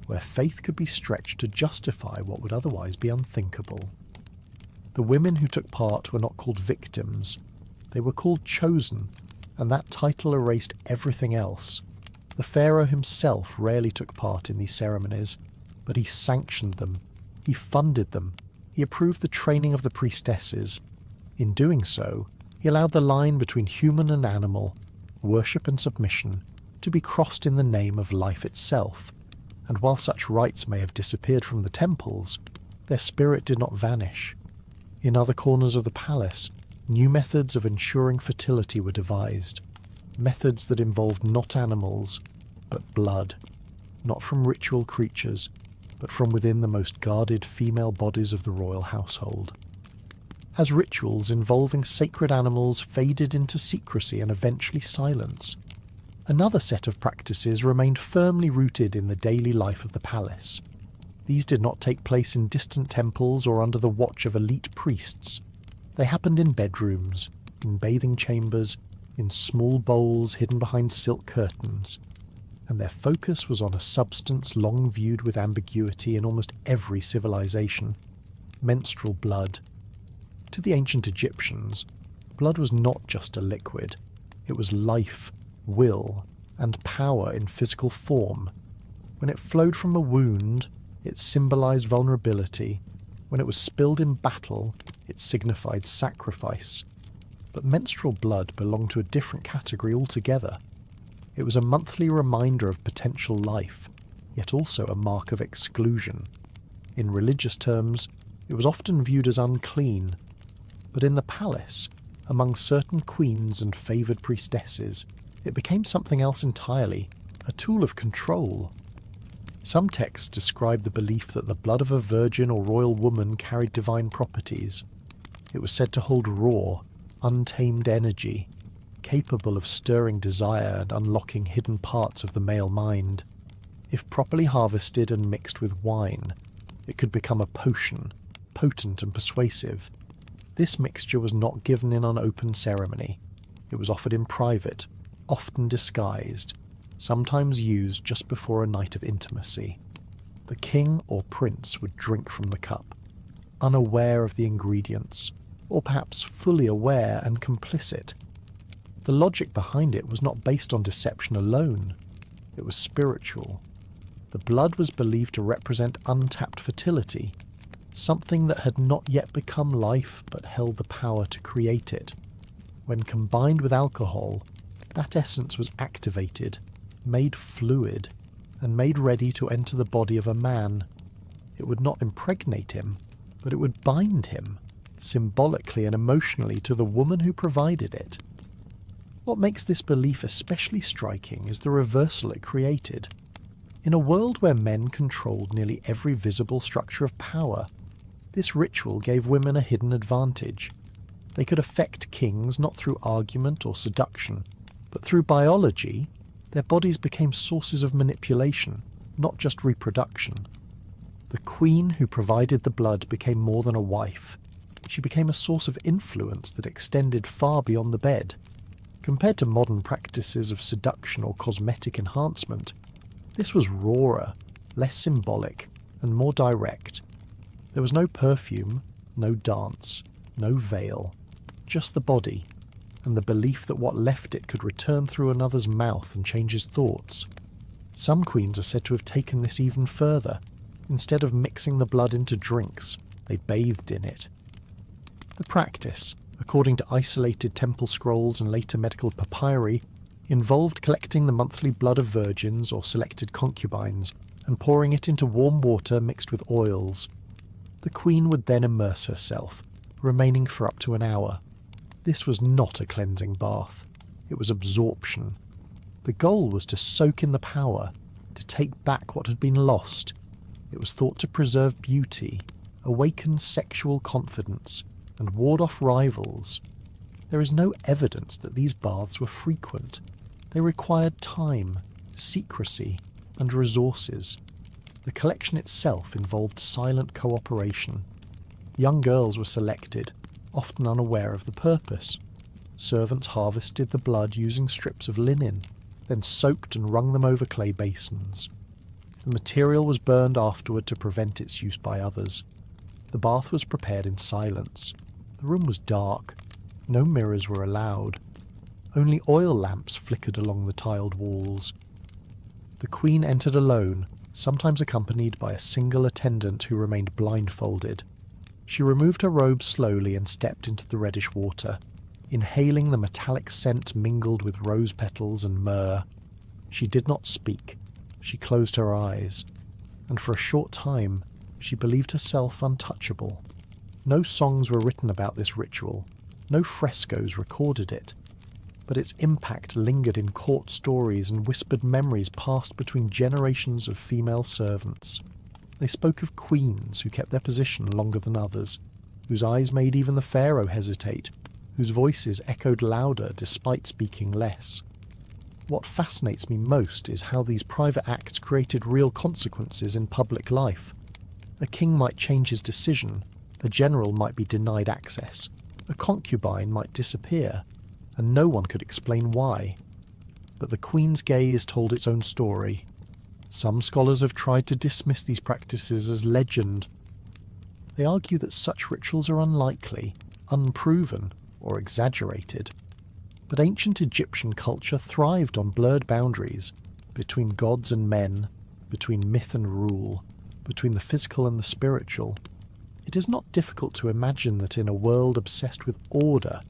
where faith could be stretched to justify what would otherwise be unthinkable. The women who took part were not called victims. They were called chosen, and that title erased everything else. The Pharaoh himself rarely took part in these ceremonies, but he sanctioned them, he funded them, he approved the training of the priestesses. In doing so, he allowed the line between human and animal, worship and submission, to be crossed in the name of life itself, and while such rites may have disappeared from the temples, their spirit did not vanish. In other corners of the palace, new methods of ensuring fertility were devised, methods that involved not animals, but blood, not from ritual creatures, but from within the most guarded female bodies of the royal household. As rituals involving sacred animals faded into secrecy and eventually silence, another set of practices remained firmly rooted in the daily life of the palace. These did not take place in distant temples or under the watch of elite priests. They happened in bedrooms, in bathing chambers, in small bowls hidden behind silk curtains, and their focus was on a substance long viewed with ambiguity in almost every civilization: menstrual blood. To the ancient Egyptians, blood was not just a liquid. It was life, will, and power in physical form. When it flowed from a wound, it symbolized vulnerability. When it was spilled in battle, it signified sacrifice. But menstrual blood belonged to a different category altogether. It was a monthly reminder of potential life, yet also a mark of exclusion. In religious terms, it was often viewed as unclean. But in the palace, among certain queens and favoured priestesses, it became something else entirely, a tool of control. Some texts describe the belief that the blood of a virgin or royal woman carried divine properties. It was said to hold raw, untamed energy, capable of stirring desire and unlocking hidden parts of the male mind. If properly harvested and mixed with wine, it could become a potion, potent and persuasive. This mixture was not given in an open ceremony. It was offered in private, often disguised. sometimes used just before a night of intimacy. The king or prince would drink from the cup, unaware of the ingredients, or perhaps fully aware and complicit. The logic behind it was not based on deception alone. It was spiritual. The blood was believed to represent untapped fertility, something that had not yet become life but held the power to create it. When combined with alcohol, that essence was activated, made fluid, and made ready to enter the body of a man. It would not impregnate him, but it would bind him, symbolically and emotionally, to the woman who provided it. What makes this belief especially striking is the reversal it created. In a world where men controlled nearly every visible structure of power, this ritual gave women a hidden advantage. They could affect kings not through argument or seduction, but through biology. Their bodies became sources of manipulation, not just reproduction. The queen who provided the blood became more than a wife. She became a source of influence that extended far beyond the bed. Compared to modern practices of seduction or cosmetic enhancement, this was rawer, less symbolic, and more direct. There was no perfume, no dance, no veil, just the body, and the belief that what left it could return through another's mouth and change his thoughts. Some queens are said to have taken this even further. Instead of mixing the blood into drinks, they bathed in it. The practice, according to isolated temple scrolls and later medical papyri, involved collecting the monthly blood of virgins or selected concubines and pouring it into warm water mixed with oils. The queen would then immerse herself, remaining for up to an hour. This was not a cleansing bath. It was absorption. The goal was to soak in the power, to take back what had been lost. It was thought to preserve beauty, awaken sexual confidence, and ward off rivals. There is no evidence that these baths were frequent. They required time, secrecy, and resources. The collection itself involved silent cooperation. Young girls were selected, often unaware of the purpose. Servants harvested the blood using strips of linen, then soaked and wrung them over clay basins. The material was burned afterward to prevent its use by others. The bath was prepared in silence. The room was dark. No mirrors were allowed. Only oil lamps flickered along the tiled walls. The queen entered alone, sometimes accompanied by a single attendant who remained blindfolded. She removed her robe slowly and stepped into the reddish water, inhaling the metallic scent mingled with rose petals and myrrh. She did not speak. She closed her eyes, and for a short time she believed herself untouchable. No songs were written about this ritual. No frescoes recorded it. But its impact lingered in court stories and whispered memories passed between generations of female servants. They spoke of queens who kept their position longer than others, whose eyes made even the Pharaoh hesitate, whose voices echoed louder despite speaking less. What fascinates me most is how these private acts created real consequences in public life. A king might change his decision, a general might be denied access, a concubine might disappear, and no one could explain why. But the queen's gaze told its own story. Some scholars have tried to dismiss these practices as legend. They argue that such rituals are unlikely, unproven, or exaggerated. But ancient Egyptian culture thrived on blurred boundaries between gods and men, between myth and rule, between the physical and the spiritual. It is not difficult to imagine that in a world obsessed with order,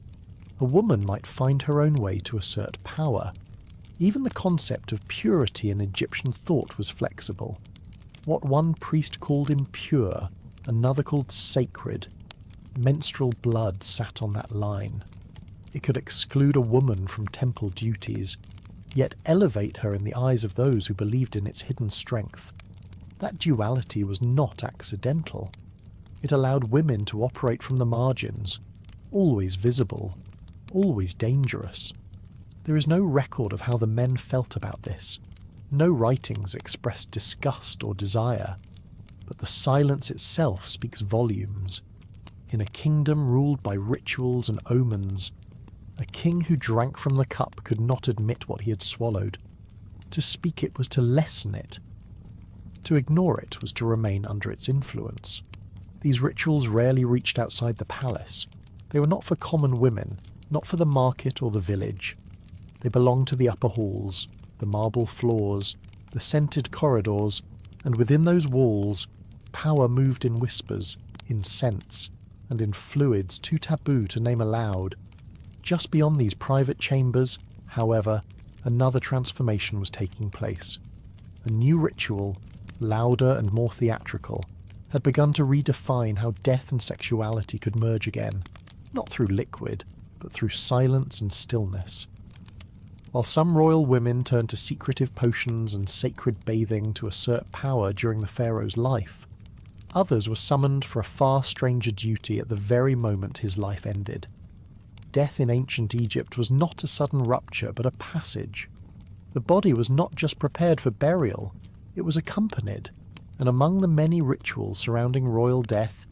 a woman might find her own way to assert power. Even the concept of purity in Egyptian thought was flexible. What one priest called impure, another called sacred. Menstrual blood sat on that line. It could exclude a woman from temple duties, yet elevate her in the eyes of those who believed in its hidden strength. That duality was not accidental. It allowed women to operate from the margins, always visible, always dangerous. There is no record of how the men felt about this. No writings express disgust or desire, but the silence itself speaks volumes. In a kingdom ruled by rituals and omens, a king who drank from the cup could not admit what he had swallowed. To speak it was to lessen it. To ignore it was to remain under its influence. These rituals rarely reached outside the palace. They were not for common women, not for the market or the village. They belonged to the upper halls, the marble floors, the scented corridors, and within those walls, power moved in whispers, in scents, and in fluids too taboo to name aloud. Just beyond these private chambers, however, another transformation was taking place. A new ritual, louder and more theatrical, had begun to redefine how death and sexuality could merge again, not through liquid, but through silence and stillness. While some royal women turned to secretive potions and sacred bathing to assert power during the pharaoh's life, others were summoned for a far stranger duty at the very moment his life ended. Death in ancient Egypt was not a sudden rupture, but a passage. The body was not just prepared for burial, it was accompanied, and among the many rituals surrounding royal death,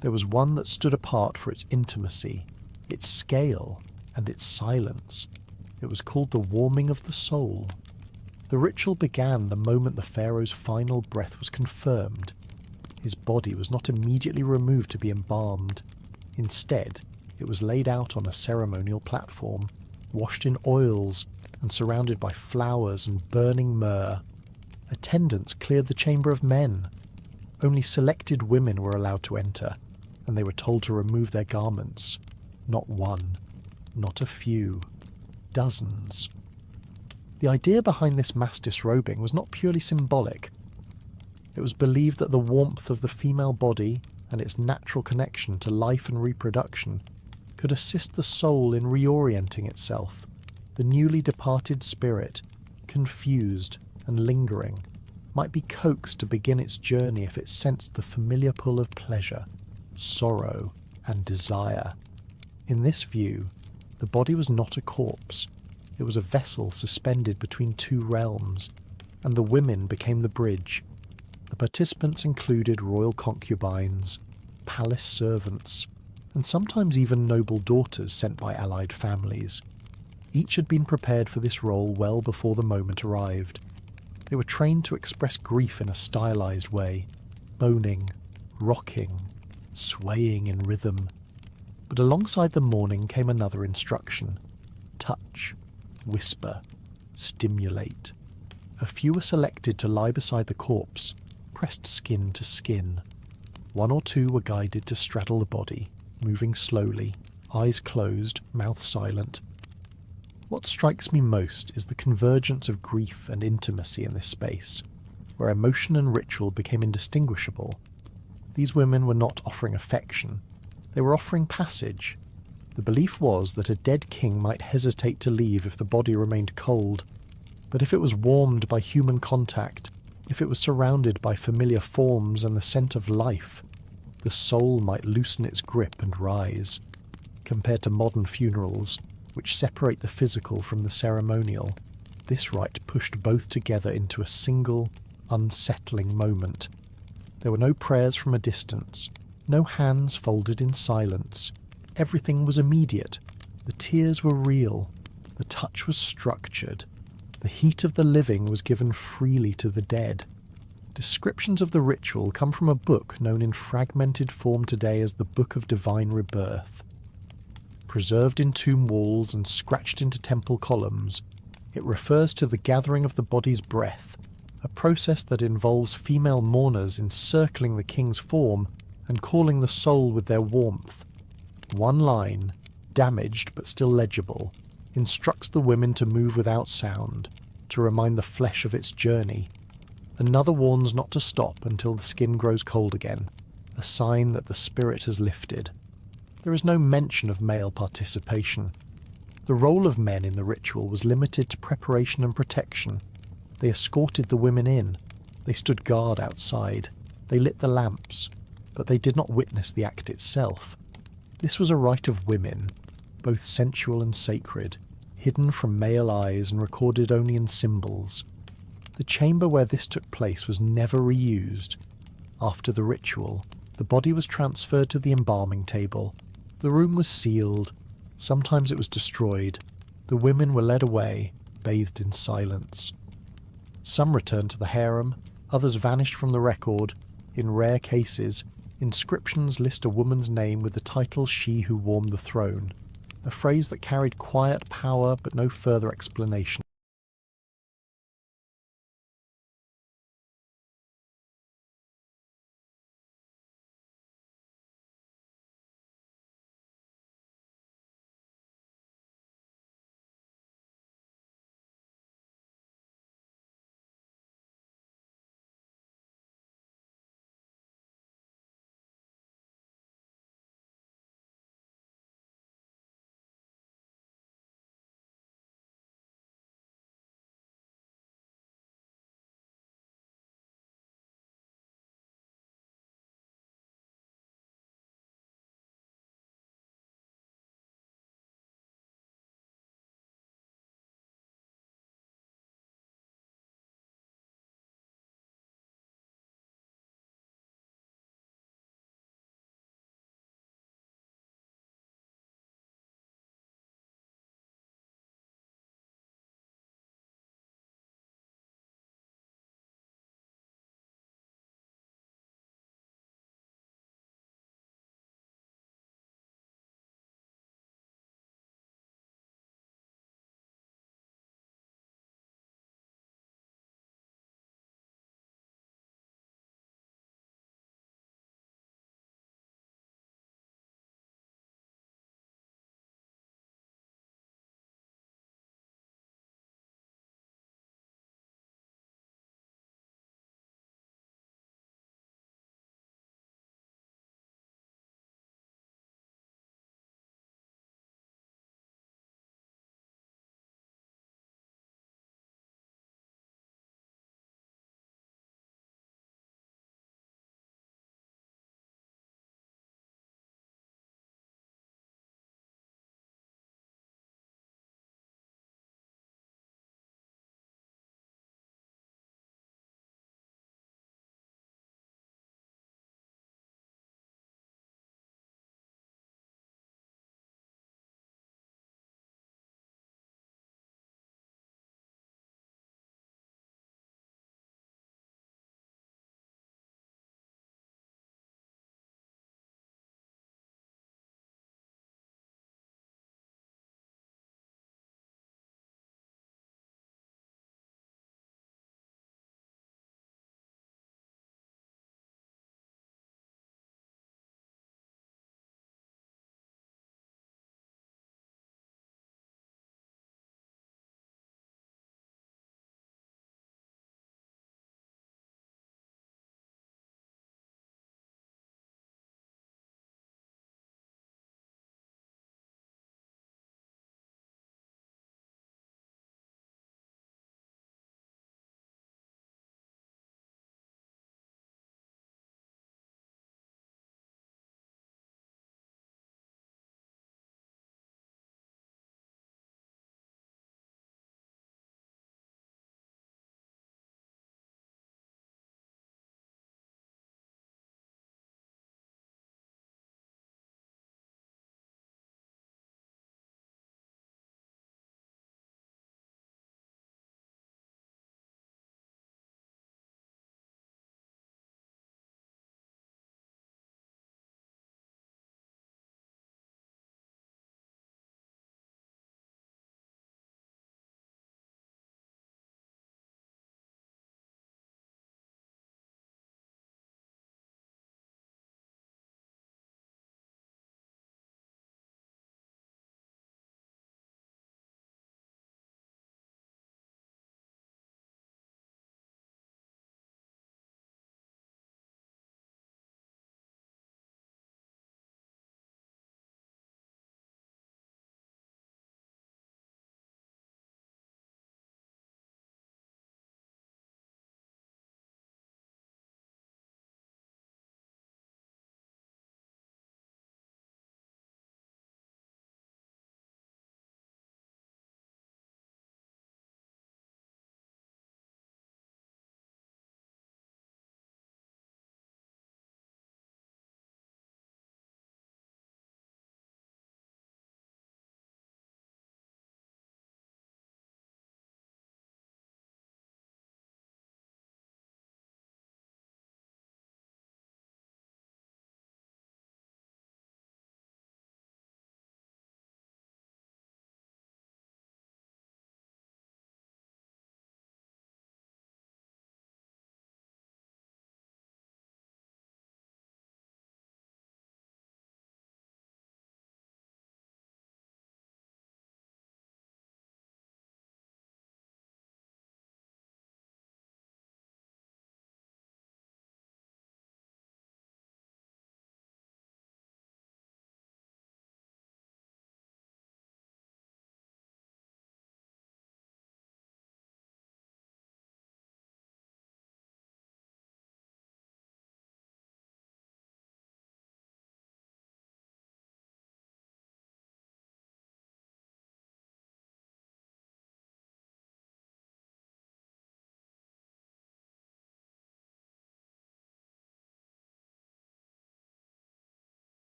there was one that stood apart for its intimacy, its scale, and its silence. It was called the warming of the soul. The ritual began the moment the pharaoh's final breath was confirmed. His body was not immediately removed to be embalmed. Instead, it was laid out on a ceremonial platform, washed in oils and surrounded by flowers and burning myrrh. Attendants cleared the chamber of men. Only selected women were allowed to enter, and they were told to remove their garments. Not one, not a few, dozens. The idea behind this mass disrobing was not purely symbolic. It was believed that the warmth of the female body and its natural connection to life and reproduction could assist the soul in reorienting itself. The newly departed spirit, confused and lingering, might be coaxed to begin its journey if it sensed the familiar pull of pleasure, sorrow, and desire. In this view, the body was not a corpse. It was a vessel suspended between two realms, and the women became the bridge. The participants included royal concubines, palace servants, and sometimes even noble daughters sent by allied families. Each had been prepared for this role well before the moment arrived. They were trained to express grief in a stylized way, moaning, rocking, swaying in rhythm. But alongside the mourning came another instruction: touch, whisper, stimulate. A few were selected to lie beside the corpse, pressed skin to skin. One or two were guided to straddle the body, moving slowly, eyes closed, mouth silent. What strikes me most is the convergence of grief and intimacy in this space, where emotion and ritual became indistinguishable. These women were not offering affection, they were offering passage. The belief was that a dead king might hesitate to leave if the body remained cold, but if it was warmed by human contact, if it was surrounded by familiar forms and the scent of life, the soul might loosen its grip and rise. Compared to modern funerals, which separate the physical from the ceremonial, this rite pushed both together into a single, unsettling moment. There were no prayers from a distance, no hands folded in silence. Everything was immediate. The tears were real. The touch was structured. The heat of the living was given freely to the dead. Descriptions of the ritual come from a book known in fragmented form today as the Book of Divine Rebirth. Preserved in tomb walls and scratched into temple columns, it refers to the gathering of the body's breath, a process that involves female mourners encircling the king's form and calling the soul with their warmth. One line, damaged but still legible, instructs the women to move without sound, to remind the flesh of its journey. Another warns not to stop until the skin grows cold again, a sign that the spirit has lifted. There is no mention of male participation. The role of men in the ritual was limited to preparation and protection. They escorted the women in. They stood guard outside. They lit the lamps, but they did not witness the act itself. This was a rite of women, both sensual and sacred, hidden from male eyes and recorded only in symbols. The chamber where this took place was never reused. After the ritual, the body was transferred to the embalming table. The room was sealed. Sometimes it was destroyed. The women were led away, bathed in silence. Some returned to the harem, others vanished from the record. In rare cases, inscriptions list a woman's name with the title "she who warmed the throne," a phrase that carried quiet power but no further explanation.